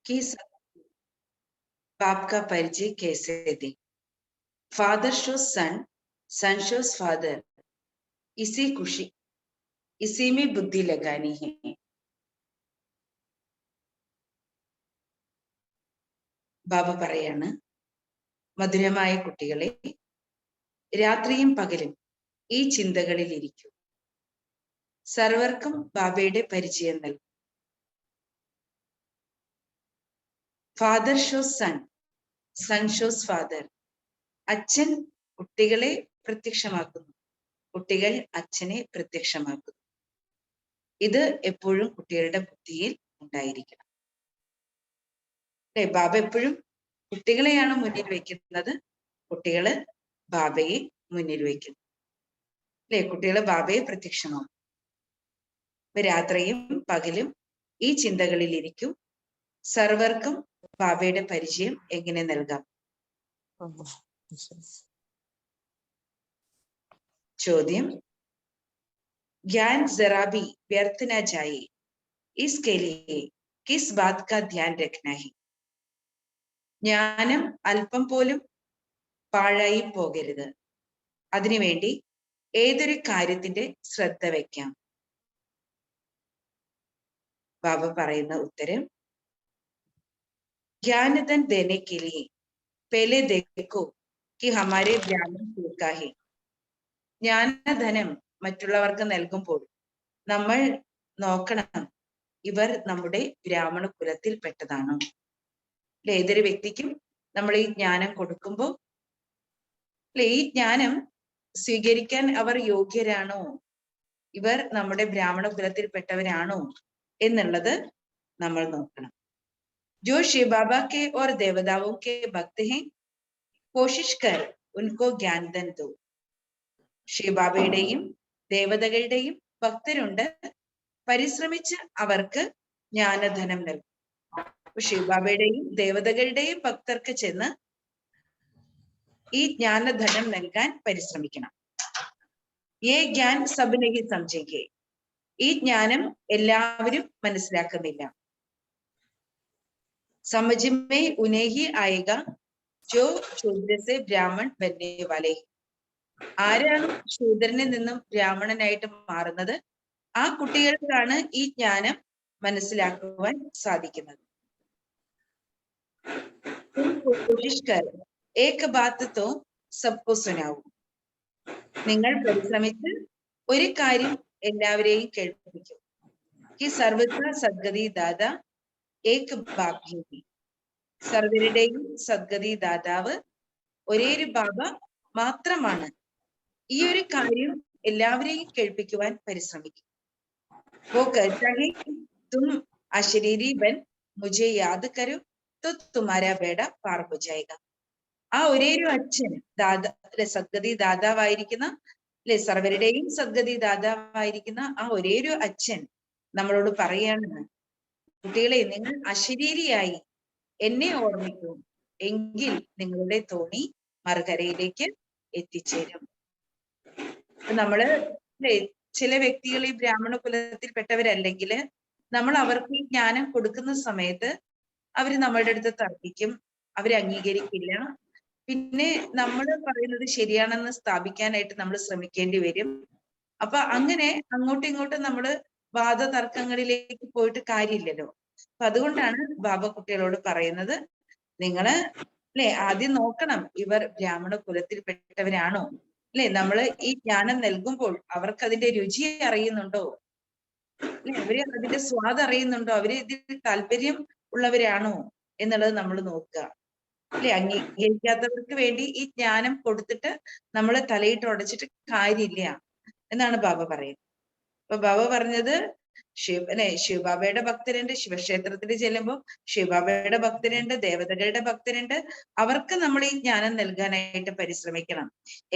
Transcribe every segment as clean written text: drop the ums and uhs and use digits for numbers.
कि बाप का परिचय कैसे दे। फादर शोज सन, सन शोज फादर। इसी खुशी, इसी में बुद्धि लगानी है। ബാബ പറയാണ്, മധുരമായ കുട്ടികളെ, രാത്രിയും പകലും ഈ ചിന്തകളിൽ ഇരിക്കൂ. സർവർക്കും ബാബയുടെ പരിചയം നൽകും. Father shows son, son shows father. അച്ഛൻ കുട്ടികളെ പ്രത്യക്ഷമാക്കുന്നു, കുട്ടികൾ അച്ഛനെ പ്രത്യക്ഷമാക്കുന്നു. ഇത് എപ്പോഴും കുട്ടികളുടെ ബുദ്ധിയിൽ ഉണ്ടായിരിക്കണം. അല്ലെ, ബാബ എപ്പോഴും കുട്ടികളെയാണ് മുന്നിൽ വെക്കുന്നത്, കുട്ടികള് ബാബയെ മുന്നിൽ വെക്കുന്നു. അല്ലെ, കുട്ടികള് ബാബയെ പ്രത്യക്ഷമാകും. രാത്രിയും പകലും ഈ ചിന്തകളിൽ ഇരിക്കും. സർവർക്കും ബാബയുടെ പരിചയം എങ്ങനെ നൽകാം? ചോദ്യം, ज्ञान जरा भी व्यर्थ न जाए, इसके लिए किस बात का ध्यान रखना है? ജ്ഞാനം അല്പം പോലും പാഴായി പോകരുത്. അതിനുവേണ്ടി ഏതൊരു കാര്യത്തിന്റെ ശ്രദ്ധ വയ്ക്കാം? ബാബ പറയുന്ന ഉത്തരം, ज्ञानधन देने के लिए पहले देखो कि हमारे ब्राह्मण कुल का है. ജ്ഞാനധനം മറ്റുള്ളവർക്ക് നൽകുമ്പോൾ നമ്മൾ നോക്കണം, ഇവർ നമ്മുടെ ബ്രാഹ്മണ കുലത്തിൽ പെട്ടതാണോ? അല്ലെ, ഏതൊരു വ്യക്തിക്കും നമ്മൾ ഈ ജ്ഞാനം കൊടുക്കുമ്പോൾ അല്ലെ, ഈ ജ്ഞാനം സ്വീകരിക്കാൻ അവർ യോഗ്യരാണോ, ഇവർ നമ്മുടെ ബ്രാഹ്മണ കുലത്തിൽപ്പെട്ടവരാണോ എന്നുള്ളത് നമ്മൾ നോക്കണം. जो शिव बाबा के और देवताओं के भक्त हैं, कोशिश कर उनको ज्ञानधन दो. ശിവബാബയുടെയും ദേവതകളുടെയും ഭക്തരുണ്ട്, പരിശ്രമിച്ച് അവർക്ക് ജ്ഞാനധനം നൽകും. ശിവബാബയുടെയും ദേവതകളുടെയും ഭക്തർക്ക് ചെന്ന് ഈ ജ്ഞാനധനം നൽകാൻ പരിശ്രമിക്കണം. ये ज्ञान सब नहीं समझेंगे. ഈ ജ്ഞാനം എല്ലാവരും മനസ്സിലാക്കുന്നില്ല. समझ में उन्हें ही आएगा जो शूद्र से ब्राह्मण बनने वाले. ആരാണ് ശൂദ്രനിൽ നിന്നും ബ്രാഹ്മണനായിട്ട് മാറുന്നത്, ആ കുട്ടികൾക്കാണ് ഈ ജ്ഞാനം മനസ്സിലാക്കുവാൻ സാധിക്കുന്നത്. ഏക ബാത്ത് തോ സബ്കോ സുനാവൂ. നിങ്ങൾ പരിശ്രമിച്ച് ഒരു കാര്യം എല്ലാവരെയും കേൾപ്പിക്കും. कि सर्वत्र सद्गति दादा एक बाप ही. സർവരുടെയും സദ്ഗതി ദാതാവ് ഒരേ ഒരു ബാബ മാത്രമാണ്. ഈ ഒരു കാര്യം എല്ലാവരെയും കേൾപ്പിക്കുവാൻ പരിശ്രമിക്കും. वो कहता है तुम अशरीरी बन मुझे याद करो तो तुम्हारा बेड़ा पार हो जाएगा. ആ ഒരേ ഒരു അച്ഛൻ സദ്ഗതി ദാതാവായിരിക്കുന്ന അല്ലെ, സർവരുടെയും സദ്ഗതി ദാതാവായിരിക്കുന്ന ആ ഒരേ ഒരു അച്ഛൻ നമ്മളോട് പറയാണ്, കുട്ടികളെ, നിങ്ങൾ അശരീരിയായി എന്നെ ഓർമ്മിക്കൂ, എങ്കിൽ നിങ്ങളുടെ തോണി മറുകരയിലേക്ക് എത്തിച്ചേരും. നമ്മള് അല്ലെ, ചില വ്യക്തികൾ ഈ ബ്രാഹ്മണ കുലത്തിൽപ്പെട്ടവരല്ലെങ്കിൽ നമ്മൾ അവർക്ക് ഈ ജ്ഞാനം കൊടുക്കുന്ന സമയത്ത് അവര് നമ്മളുടെ അടുത്ത് തർക്കിക്കും, അവര് അംഗീകരിക്കില്ല. പിന്നെ നമ്മൾ പറയുന്നത് ശരിയാണെന്ന് സ്ഥാപിക്കാനായിട്ട് നമ്മൾ ശ്രമിക്കേണ്ടി വരും. അപ്പൊ അങ്ങനെ അങ്ങോട്ടും ഇങ്ങോട്ടും നമ്മള് വാദതർക്കങ്ങളിലേക്ക് പോയിട്ട് കാര്യമില്ലല്ലോ. അപ്പൊ അതുകൊണ്ടാണ് ബാബ കുട്ടികളോട് പറയുന്നത്, നിങ്ങള് അല്ലെ ആദ്യം നോക്കണം, ഇവർ ബ്രാഹ്മണ കുലത്തിൽപ്പെട്ടവരാണോ, അല്ലെ, നമ്മള് ഈ ജ്ഞാനം നൽകുമ്പോൾ അവർക്ക് അതിന്റെ രുചി അറിയുന്നുണ്ടോ, അല്ലെ, അവര് അതിന്റെ സ്വാദ് അറിയുന്നുണ്ടോ, അവര് ഇതിൽ താല്പര്യം ഉള്ളവരാണോ എന്നുള്ളത് നമ്മൾ നോക്കുക. അല്ലെ, അംഗീകരിക്കാത്തവർക്ക് വേണ്ടി ഈ ജ്ഞാനം കൊടുത്തിട്ട് നമ്മൾ തലയിട്ട് ഉടച്ചിട്ട് കാര്യമില്ല എന്നാണ് ബാബ പറയുന്നത്. അപ്പൊ ബാബ പറഞ്ഞത്, ശിവബാബയുടെ ഭക്തരുണ്ട്, ശിവക്ഷേത്രത്തിൽ ചെല്ലുമ്പോൾ ശിവബാബയുടെ ഭക്തരുണ്ട്, ദേവതകളുടെ ഭക്തരുണ്ട്. അവർക്ക് നമ്മൾ ഈ ജ്ഞാനം നൽകാനായിട്ട് പരിശ്രമിക്കണം.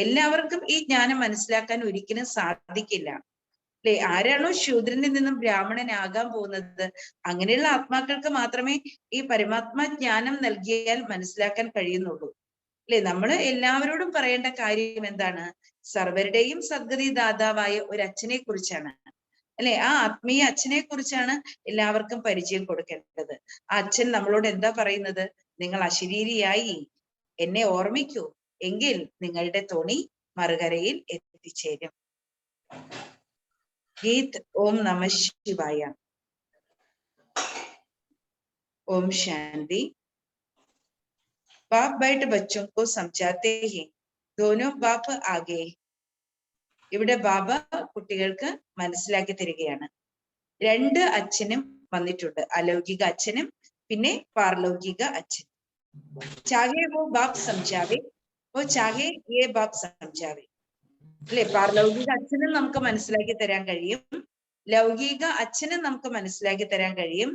എല്ലാവർക്കും ഈ ജ്ഞാനം മനസ്സിലാക്കാൻ ഒരിക്കലും സാധിക്കില്ല. അല്ലെ, ആരാണോ ശൂദ്രനിൽ നിന്നും ബ്രാഹ്മണനാകാൻ പോകുന്നത്, അങ്ങനെയുള്ള ആത്മാക്കൾക്ക് മാത്രമേ ഈ പരമാത്മാ ജ്ഞാനം നൽകിയാൽ മനസ്സിലാക്കാൻ കഴിയുന്നുള്ളൂ. അല്ലെ, നമ്മൾ എല്ലാവരോടും പറയേണ്ട കാര്യം എന്താണ്? സർവരുടെയും സദ്ഗതി ദാതാവായ ഒരു അച്ഛനെ കുറിച്ചാണ്. അല്ലെ? ആ ആത്മീയ അച്ഛനെ കുറിച്ചാണ് എല്ലാവർക്കും പരിചയം കൊടുക്കേണ്ടത്. ആ അച്ഛൻ നമ്മളോട് എന്താ പറയുന്നത്? നിങ്ങൾ അശരീരിയായി എന്നെ ഓർമ്മിക്കൂ, എങ്കിൽ നിങ്ങളുടെ തോണി മറുകരയിൽ എത്തിച്ചേരും. ഗീത് ഓം നമ ശിവായ. ओम शांति। बाप बैठ बच्चों को समझाते हैं, दोनों बाप आगे. ഇവിടെ ബാബ കുട്ടികൾക്ക് മനസ്സിലാക്കി തരികയാണ്. രണ്ട് അച്ഛനും വന്നിട്ടുണ്ട്, അലൗകിക അച്ഛനും പിന്നെ പാരലൗകിക അച്ഛനും. ചാഹെ വോ ബാപ്പ് സംജാവേ വോ ചാഹെ യേ ബാപ്പ് സംജാവേ. അല്ലെ? പാരലൗകിക അച്ഛനും നമുക്ക് മനസ്സിലാക്കി തരാൻ കഴിയും, ലൗകിക അച്ഛനും നമുക്ക് മനസ്സിലാക്കി തരാൻ കഴിയും.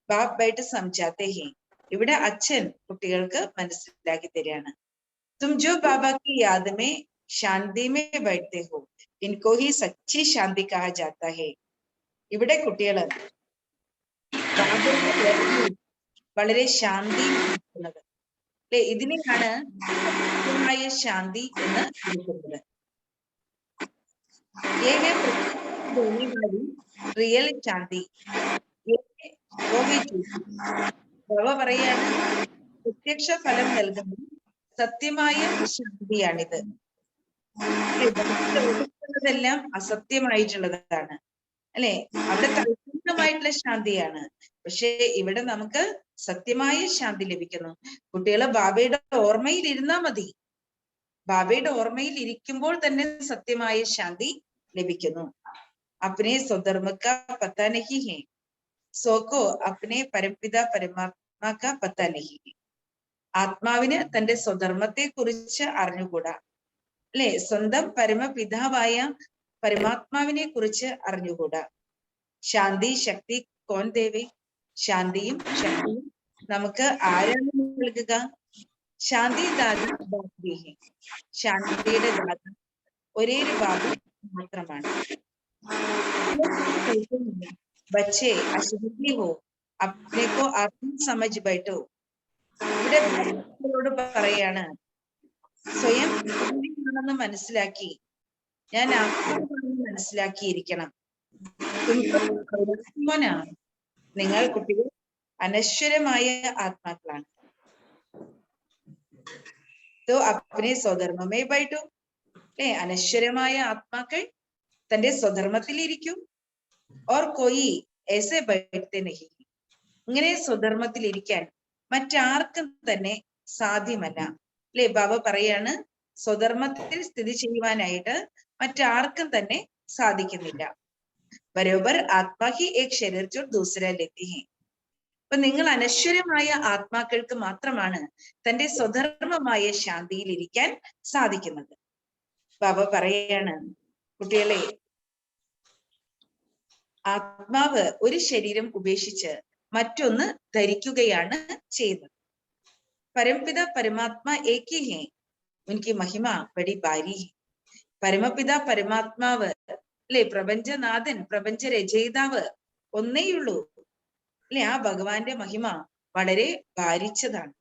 ബാപ്പ് ബൈട്ട് സംജാത്തെ ഹേ. ഇവിടെ അച്ഛൻ കുട്ടികൾക്ക് മനസ്സിലാക്കി തരികയാണ്. തും ജോ ബാബ കി യാദ് മേ ശാന്തി മേ ബൈഠത്തെ ഹോ, ഇൻകോ ഹി സച്ചി ശാന്തി കഹാ ജാതാ ഹേ. ഇവിടെ കുട്ടികള് വളരെ ശാന്തി നൽകുന്നത്, അല്ലെ? ഇതിനെയാണ് സത്യമായ ശാന്തി എന്ന് വിളിക്കുന്നത്. റിയൽ ശാന്തി ബാബ പറയാണ്, പ്രത്യക്ഷ ഫലം നൽകുന്ന സത്യമായ ശാന്തിയാണിത്. െല്ലാം അസത്യമായിട്ടുള്ളതാണ്, അല്ലെ? അവിടെ തൽക്ഷണമായിട്ടുള്ള ശാന്തിയാണ്, പക്ഷെ ഇവിടെ നമുക്ക് സത്യമായ ശാന്തി ലഭിക്കുന്നു. കുട്ടികളെ ബാബയുടെ ഓർമ്മയിൽ ഇരുന്നാ മതി, ബാബയുടെ ഓർമ്മയിൽ ഇരിക്കുമ്പോൾ തന്നെ സത്യമായ ശാന്തി ലഭിക്കുന്നു. അപ്നെ സ്വധർമ്മ കാ പത്താ നഹീ ഹേ, സോക്കോ അപ്നെ പരംപിത പരമാത്മാ കാ പത്താ നഹീ ഹേ. ആത്മാവിന് തന്റെ സ്വധർമ്മത്തെ കുറിച്ച് അറിഞ്ഞുകൂടാ, അല്ലെ? സ്വന്തം പരമപിതാവായ പരമാത്മാവിനെ കുറിച്ച് അറിഞ്ഞുകൂടാ. ശാന്തി ശക്തി കോൻ ദേവേ. ശാന്തിയും ശക്തിയും നമുക്ക് ആരാണ് നൽകുക? ശാന്തി ദാത ബാബി ഹേ. ശാന്തിയുടെ ദാത ഒരേ ഒരു ബാബു മാത്രമാണ്. ബച്ചേ അശുദ്ധി ഹോ അപ്നെ കോ ആത്മ സമജ് ബൈഠോ. ഇവിടെ കുട്ടികളോട് പറയാണ്, സ്വയം ആണെന്ന് മനസ്സിലാക്കി, ഞാൻ ആത്മാവാണെന്ന് മനസ്സിലാക്കിയിരിക്കണം. നിങ്ങൾ കുട്ടികൾ അനശ്വരമായ ആത്മാക്കളാണ്. അപ്നെ സ്വധർമ്മമേ ബൈഠോ. അല്ലെ? അനശ്വരമായ ആത്മാക്കൾ തന്റെ സ്വധർമ്മത്തിൽ ഇരിക്കും. ഓർ കോയി ऐसे बैठते नहीं. ഇങ്ങനെ സ്വധർമ്മത്തിൽ ഇരിക്കാൻ മറ്റാർക്കും തന്നെ സാധ്യമല്ല, അല്ലെ? ബാബ പറയാണ്, സ്വധർമ്മത്തിൽ സ്ഥിതി ചെയ്യുവാനായിട്ട് മറ്റാർക്കും തന്നെ സാധിക്കുന്നില്ല. ബരോബർ ആത്മാ ഹി ഏക് ശരീർ ജോ ദൂസര ലേത്തി ഹേ. അപ്പൊ നിങ്ങൾ അനശ്വരമായ ആത്മാക്കൾക്ക് മാത്രമാണ് തന്റെ സ്വധർമ്മമായ ശാന്തിയിൽ ഇരിക്കാൻ സാധിക്കുന്നത്. ബാബ പറയാണ്, കുട്ടികളെ, ആത്മാവ് ഒരു ശരീരം ഉപേക്ഷിച്ച് മറ്റൊന്ന് ധരിക്കുകയാണ് ചെയ്യുന്നത്. പരംപിത പരമാത്മാ ഏകി ഹേ, ഉൻകി മഹിമ ബഡി ഭാരി ഹേ. പരമപിത പരമാത്മാവ്, അല്ലെ? പ്രപഞ്ചനാഥൻ, പ്രപഞ്ച രചയിതാവ് ഒന്നേയുള്ളൂ, അല്ലെ? ആ ഭഗവാന്റെ മഹിമ വളരെ ഭാരിച്ചതാണ്.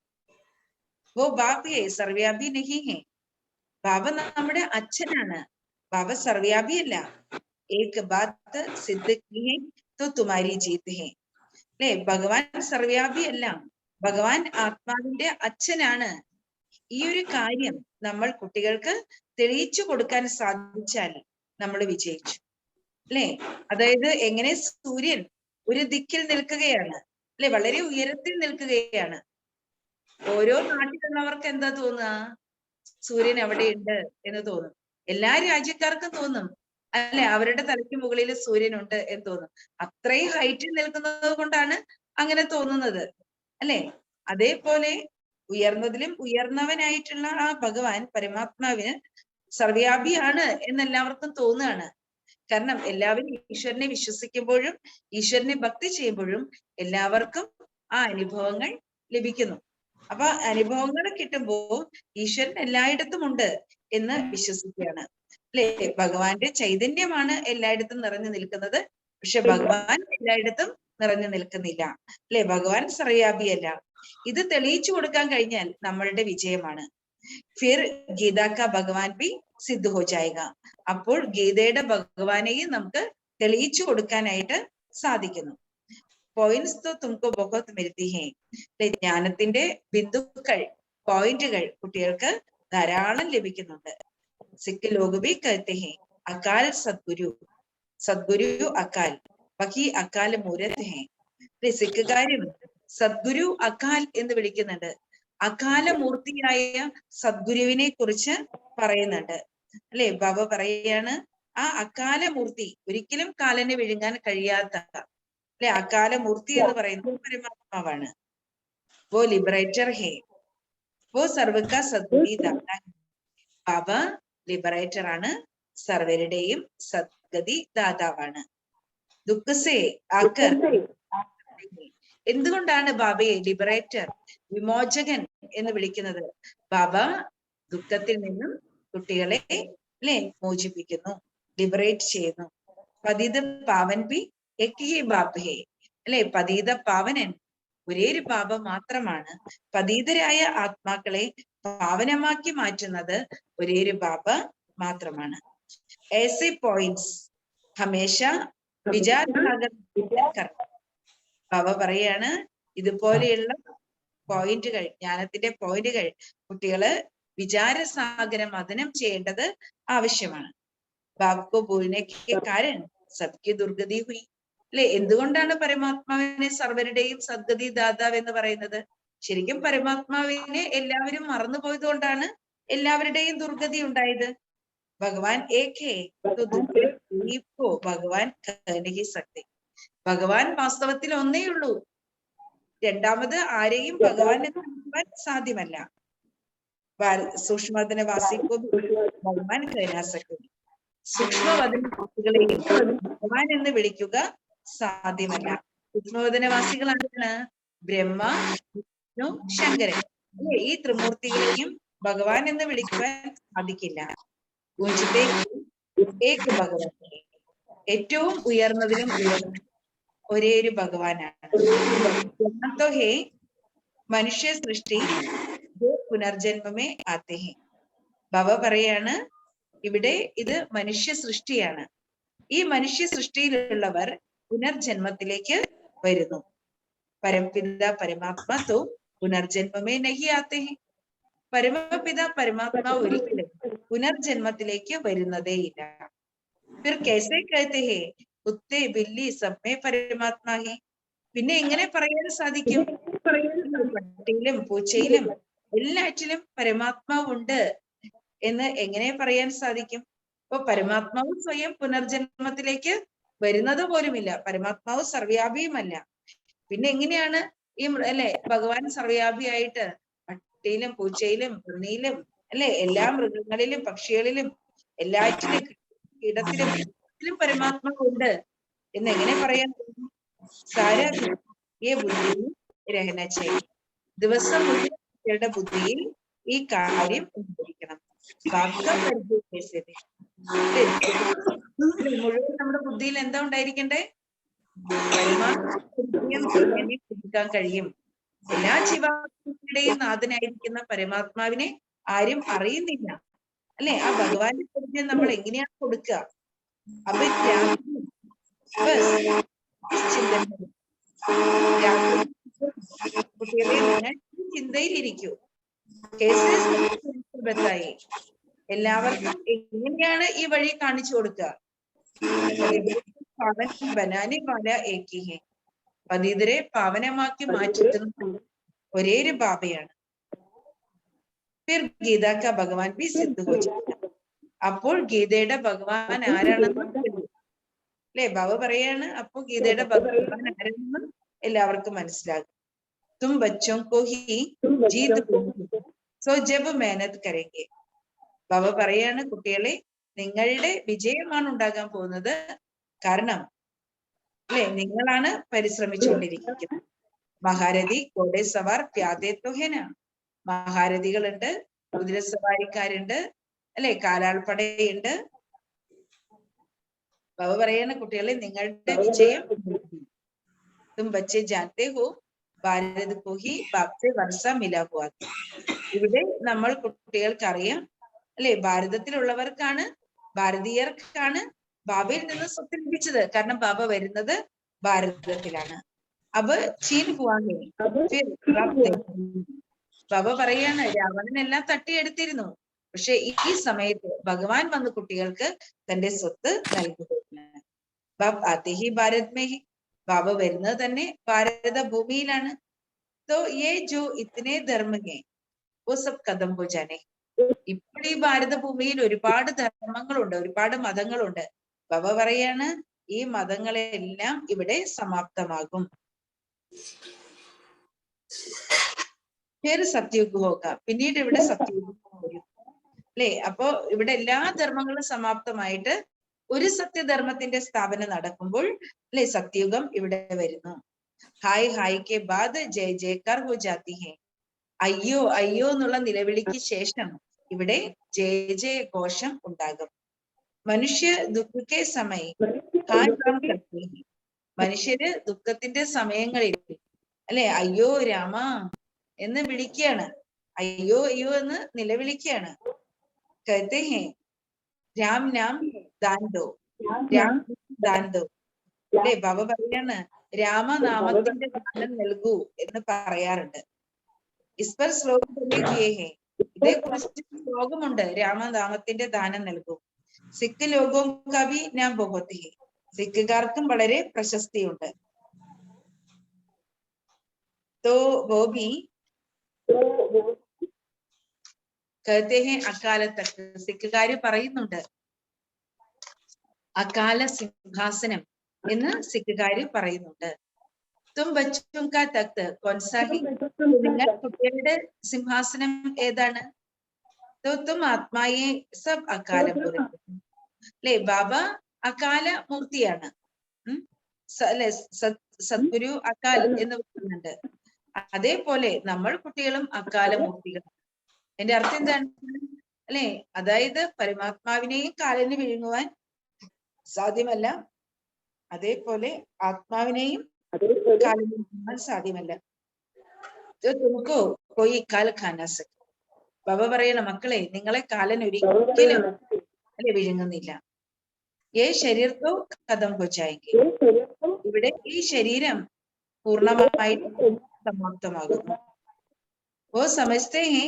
വോ ബാപ് ഹേ സർവ്യാപി നഹി ഹേ. ബാബ നമ്മുടെ അച്ഛനാണ്, ബാബ സർവ്യാപിയല്ല. ഏക് ബാത്ത് സിദ്ധ കി ഹേ തോ തുമാരി ജീത് ഹേ. അല്ലെ? ഭഗവാൻ സർവ്യാപിയല്ല, ഭഗവാൻ ആത്മാവിന്റെ അച്ഛനാണ്. ഈ ഒരു കാര്യം നമ്മൾ കുട്ടികൾക്ക് തെളിയിച്ചു കൊടുക്കാൻ സാധിച്ചാൽ നമ്മൾ വിജയിച്ചു, അല്ലെ? അതായത് എങ്ങനെ സൂര്യൻ ഒരു ദിക്കിൽ നിൽക്കുകയാണ്, അല്ലെ? വളരെ ഉയരത്തിൽ നിൽക്കുകയാണ്. ഓരോ നാട്ടിലുള്ളവർക്ക് എന്താ തോന്നുക? സൂര്യൻ എവിടെയുണ്ട് എന്ന് തോന്നും. എല്ലാ രാജ്യക്കാർക്കും തോന്നും, അല്ലെ? അവരുടെ തലയ്ക്ക് മുകളിൽ സൂര്യനുണ്ട് എന്ന് തോന്നും. അത്രയും ഹൈറ്റിൽ നിൽക്കുന്നത് കൊണ്ടാണ് അങ്ങനെ തോന്നുന്നത്, അല്ലെ? അതേപോലെ ഉയർന്നതിലും ഉയർന്നവനായിട്ടുള്ള ആ ഭഗവാൻ പരമാത്മാവിന് സർവ്യാപിയാണ് എന്നെല്ലാവർക്കും തോന്നുകയാണ്. കാരണം എല്ലാവരും ഈശ്വരനെ വിശ്വസിക്കുമ്പോഴും ഈശ്വരനെ ഭക്തി ചെയ്യുമ്പോഴും എല്ലാവർക്കും ആ അനുഭവങ്ങൾ ലഭിക്കുന്നു. അപ്പൊ അനുഭവങ്ങൾ കിട്ടുമ്പോ ഈശ്വരൻ എല്ലായിടത്തും ഉണ്ട് എന്ന് വിശ്വസിക്കുകയാണ്, അല്ലെ? ഭഗവാന്റെ ചൈതന്യമാണ് എല്ലായിടത്തും നിറഞ്ഞു നിൽക്കുന്നത്, പക്ഷെ ഭഗവാൻ എല്ലായിടത്തും നിറഞ്ഞു നിൽക്കുന്നില്ല, അല്ലെ? ഭഗവാൻ സർവ്യാപിയല്ല. ഇത് തെളിയിച്ചു കൊടുക്കാൻ കഴിഞ്ഞാൽ നമ്മളുടെ വിജയമാണ്. ഫിർ ഗീത കാ ഭഗവാൻ ബി സിദ്ധ ഹോ ജായേഗ. അപ്പോൾ ഗീതയുടെ ഭഗവാനെയും നമുക്ക് തെളിയിച്ചു കൊടുക്കാനായിട്ട് സാധിക്കുന്നു. പോയിന്റ്സ് തോ തുമക്കോ ബഹുത് മിൽത്തി ഹൈ. ജ്ഞാനത്തിന്റെ ബിന്ദുക്കൾ, പോയിന്റുകൾ കുട്ടികൾക്ക് ധാരാളം ലഭിക്കുന്നുണ്ട്. സിഖ് ലോഗ് ഭി കഹത്തെ ഹൈ അകാൽ സദ്ഗുരു, സദ്ഗുരു അകാൽ, വഹി അകാൽ മൂരത് ഹൈ. സിഖുകാരും സദ്ഗുരു അകാൽ എന്ന് വിളിക്കുന്നുണ്ട്. അകാലമൂർത്തിയായ സദ്ഗുരുവിനെ കുറിച്ച് പറയുന്നുണ്ട് അല്ലെ. ബാബ പറയാണ് ആ അകാലമൂർത്തി, ഒരിക്കലും കാലനെ വിഴുങ്ങാൻ കഴിയാത്ത അല്ലെ അകാലമൂർത്തി എന്ന് പറയുന്നത് പരമാത്മാവാണ്. വോ ലിബറേറ്റർ ഹേ, വോ സർവക സദ്ഗതി ദാതാ. ബാബ ലിബറേറ്റർ ആണ്, സർവരുടെയും സദ്ഗതി ദാതാവാണ്. ദുഃഖസേ ആക്കർ, എന്തുകൊണ്ടാണ് ബാബയെ ലിബറേറ്റർ, വിമോചകൻ എന്ന് വിളിക്കുന്നത്? ബാബ ദുഃഖത്തിൽ നിന്നും കുട്ടികളെ അല്ലെ മോചിപ്പിക്കുന്നു, ലിബറേറ്റ് ചെയ്യുന്നു. പതിത പാവൻ ബി ഏക് ഹി ബാബ് ഹേ അല്ലെ. പതീത പാവനൻ ഒരേ ഒരു ബാബ മാത്രമാണ്. പതീതരായ ആത്മാക്കളെ പാവനമാക്കി മാറ്റുന്നത് ഒരേ ഒരു ബാബ മാത്രമാണ്. ऐसे പോയിന്റ്സ് ഹമേശ വിചാരസാഗർ. ബാബ പറയാണ് ഇതുപോലെയുള്ള പോയിന്റുകൾ, ജ്ഞാനത്തിന്റെ പോയിന്റുകൾ കുട്ടികള് വിചാരസാഗര മഥനം ചെയ്യേണ്ടത് ആവശ്യമാണ്. ബാബുക്കോ ഭൂലിനെ കാരൻ സബ്കി ദുർഗതി ഹുയി അല്ലെ. എന്തുകൊണ്ടാണ് പരമാത്മാവിനെ സർവരുടെയും സദ്ഗതി ദാതാവ് എന്ന് പറയുന്നത്? ശരിക്കും പരമാത്മാവിനെ എല്ലാവരും മറന്നുപോയത് കൊണ്ടാണ് എല്ലാവരുടെയും ദുർഗതി ഉണ്ടായത്. ഭഗവാൻ ഏക് ഹേ തോ ദുഃഖോ ഭഗവാൻ കഹനഹി സക്തി. ഭഗവാൻ വാസ്തവത്തിൽ ഒന്നേ ഉള്ളൂ, രണ്ടാമത് ആരെയും ഭഗവാൻ എന്ന് വിളിക്കുവാൻ സാധ്യമല്ല. സൂക്ഷ്മവദനവാസിക്കോ ഭഗവാൻ കഹനാസക്തി. സൂക്ഷ്മവദനവാസികളെയും ഭഗവാൻ എന്ന് വിളിക്കുക സാധ്യമല്ല. സൂക്ഷ്മവദനവാസികൾ ആരാണ്? ബ്രഹ്മ, വിഷ്ണു, ശങ്കരൻ. ഈ ത്രിമൂർത്തികളെയും ഭഗവാൻ എന്ന് വിളിക്കുവാൻ സാധിക്കില്ല. ഏക് ഭഗവാൻ, ഏറ്റവും ഉയർന്നതിലും ഉയർന്ന ഒരേ ഒരു ഭഗവാനാണ്. ഹേ മനുഷ്യ സൃഷ്ടി പുനർജന്മമേ ആത്തെ ഹേ. ബാബ പറയാണ് ഇവിടെ ഇത് മനുഷ്യ സൃഷ്ടിയാണ്. ഈ മനുഷ്യ സൃഷ്ടിയിലുള്ളവർ പുനർജന്മത്തിലേക്ക് വരുന്നു. പരംപിത പരമാത്മാ തോ പുനർജന്മമേ നഹി ആത്തെ ഹേ. പരമപിത പരമാത്മാവ് ഒരിക്കലും പുനർജന്മത്തിലേക്ക് വരുന്നതേയില്ല. ഫിർ കൈസേ കഹത്തെ ഹേ കുത്തേ ബില്ലി സബ്മേ പരമാത്മാ ഹേ. പിന്നെ എങ്ങനെ പറയാൻ സാധിക്കും? പട്ടിയിലും പൂച്ചയിലും എല്ലാറ്റിലും പരമാത്മാവുണ്ട് എന്ന് എങ്ങനെ പറയാൻ സാധിക്കും? അപ്പൊ പരമാത്മാവ് സ്വയം പുനർജന്മത്തിലേക്ക് വരുന്നത് പോലുമില്ല. പരമാത്മാവ് സർവ്യാപിയുമല്ല. പിന്നെ എങ്ങനെയാണ് ഈ അല്ലെ ഭഗവാൻ സർവ്യാപിയായിട്ട് പട്ടിയിലും പൂച്ചയിലും പന്നിയിലും അല്ലെ എല്ലാ മൃഗങ്ങളിലും പക്ഷികളിലും എല്ലാറ്റിലും കീടത്തിലും പരമാത്മാവുണ്ട് എന്ന് എങ്ങനെ പറയാൻ കഴിയും? സാര ബുദ്ധിയിൽ രഹന ചെയ്യും. ദിവസം മുഴുവൻ ബുദ്ധിയിൽ ഈ കാര്യം ഉണ്ടായിരിക്കണം. മുഴുവൻ നമ്മുടെ ബുദ്ധിയിൽ എന്താ ഉണ്ടായിരിക്കണ്ടേ? പരമാത്മാ കഴിയും. എല്ലാ ജീവാത്മാക്കളുടെയും നാഥനായിരിക്കുന്ന പരമാത്മാവിനെ ആരും അറിയുന്നില്ല അല്ലെ. ആ ഭഗവാന്റെ പരിചയം നമ്മൾ എങ്ങനെയാണ് കൊടുക്കുക? കുട്ടികളെ ചിന്തയിലിരിക്കൂ. എല്ലാവർക്കും എങ്ങനെയാണ് ഈ വഴി കാണിച്ചു കൊടുക്കുക? ബനാനെ വാല ഏക് ഹേ. പതിതരെ പാവനമാക്കി മാറ്റുന്ന ഒരേ ഒരു ബാബയാണ്. ഫിർ ഗീത കാ ഭഗവാൻ ബി സിദ്ധ ഹോ ജാതാ. അപ്പോൾ ഗീതയുടെ ഭഗവാൻ ആരാണെന്ന് അല്ലെ ബാബ പറയാണ്. അപ്പൊ ഗീതയുടെ ഭഗവാൻ ആരാണെന്ന് എല്ലാവർക്കും മനസ്സിലാകും. തും ബച്ചോं को ही जीत സോ ജബ് മേഹനത് കരേംഗെ. ബാബ പറയാണ് കുട്ടികളെ നിങ്ങളുടെ വിജയമാണ് ഉണ്ടാകാൻ പോകുന്നത്. കാരണം അല്ലെ നിങ്ങളാണ് പരിശ്രമിച്ചുകൊണ്ടിരിക്കുന്നത്. മഹാരഥി ഘോഡെ സവാർ പ്യാദേ തോ ഹൈന. മഹാരഥികളുണ്ട്, കുതിരസവാരിക്കാരുണ്ട് അല്ലെ, കാലാൾപ്പടയുണ്ട്. ബാബ പറയാണ് കുട്ടികളെ നിങ്ങളുടെ വിജയം തും ബച്ചെ ജാനത്തെ ഹോ ഭാരത് കോ ഹി ബാപ് സെ വർഷ മില ഹുവാ. ഇവിടെ നമ്മൾ കുട്ടികൾക്ക് അറിയാം അല്ലെ ഭാരതത്തിലുള്ളവർക്കാണ്, ഭാരതീയർക്കാണ് ബാബയിൽ നിന്ന് സ്വത്ത് ലഭിച്ചത്. കാരണം ബാബ വരുന്നത് ഭാരതത്തിലാണ്. അപ്പൊ ചീൻ ഹുവാഹെ ബാബ പറയാണ് രാവണനെല്ലാം തട്ടിയെടുത്തിരുന്നു. പക്ഷെ ഈ സമയത്ത് ഭഗവാൻ വന്ന് കുട്ടികൾക്ക് തന്റെ സ്വത്ത് നൽകുകയാണ്. ബാബ് ആത്തേഹി ഭാരത് മേ ഹി, ബാബ വരുന്നത് തന്നെ ഭാരത ഭൂമിയിലാണ്. തോ യേ ജോ ഇത്തനെ ധർമ്മ ഹെ വോ സബ് ഖതം ഹോ ജാനെ. ഇപ്പോൾ ഈ ഭാരത ഭൂമിയിൽ ഒരുപാട് ധർമ്മങ്ങളുണ്ട്, ഒരുപാട് മതങ്ങളുണ്ട്. ബാബ പറയാണ് ഈ മതങ്ങളെല്ലാം ഇവിടെ സമാപ്തമാകും. പേര് സത്യയുഗ് ഹോക, പിന്നീട് ഇവിടെ സത്യയുഗ് വരും അല്ലെ. അപ്പോ ഇവിടെ എല്ലാ ധർമ്മങ്ങളും സമാപ്തമായിട്ട് ഒരു സത്യധർമ്മത്തിന്റെ സ്ഥാപനം നടക്കുമ്പോൾ അല്ലെ സത്യയുഗം ഇവിടെ വരുന്നു. ഹായ് ഹായ് കെ ബാദ് ജയ ജയക്കാർ ഹോ ജാതി ഹെ. അയ്യോ അയ്യോ എന്നുള്ള നിലവിളിക്ക് ശേഷം ഇവിടെ ജയ ജയ ഘോഷം ഉണ്ടാകും. മനുഷ്യ ദുഃഖത്തെ സമയം മനുഷ്യര് ദുഃഖത്തിന്റെ സമയങ്ങളിൽ അല്ലെ അയ്യോ രാമ എന്ന് വിളിക്കുകയാണ്, അയ്യോ അയ്യോ എന്ന് നിലവിളിക്കുകയാണ്. കഹത്തെ ഹെ രാം നാം ദാൻദോ, രാം ദാൻദോ അല്ലെ. ബാബ പറയാണ് രാമനാമത്തിന്റെ ദാനം നൽകൂ എന്ന് പറയാറുണ്ട്. ഇസ്പർ ശ്ലോകം ഹേ, ഇതേക്കുറിച്ച് ശ്ലോകമുണ്ട്, രാമനാമത്തിന്റെ ദാനം നൽകൂ. സിഖ് ലോകവും കവി നാം ബഹുത് ഹേ, സിഖുകാർക്കും വളരെ പ്രശസ്തിയുണ്ട്. തോ വോ ഭി കഹത്തെ ഹെ അകാലത്തക്ക്, സിഖുകാര് പറയുന്നുണ്ട് അകാല സിംഹാസനം എന്ന് സിഖുകാര് പറയുന്നുണ്ട്. തും ബച്ചും കാ തഖ്ത് കോൻസാഹി, നിങ്ങൾ കുട്ടികളുടെ സിംഹാസനം ഏതാണ്? തോ തും ആത്മായെ സബ് അകാല അല്ലെ. ബാബ അകാല മൂർത്തിയാണ്. അല്ലെ സദ്ഗുരു അകാൽ എന്ന് പറയുന്നുണ്ട്. അതേപോലെ നമ്മൾ കുട്ടികളും അകാല മൂർത്തികൾ. എന്റെ അർത്ഥം എന്താണ് അല്ലെ? അതായത് പരമാത്മാവിനെയും കാലിന് വിഴുങ്ങുവാൻ സാധ്യമല്ല, അതേപോലെ ആത്മാവിനെയും കാലിന് വിഴുങ്ങുവാൻ സാധ്യമല്ല. തുമക്കോ കോയി കാൽ ഖാനാ സക്. ബാബ പറയണം മക്കളെ നിങ്ങളെ കാലൻ ഒരിക്കലും അല്ലെ വിഴുങ്ങുന്നില്ല. ഏ ശരീരത്തോ കഥം കൊച്ചായെങ്കിൽ, ഇവിടെ ഈ ശരീരം പൂർണ്ണമായിട്ട് സമാപ്തമാകുന്നു. ഓ സമസ്തേ ഹേ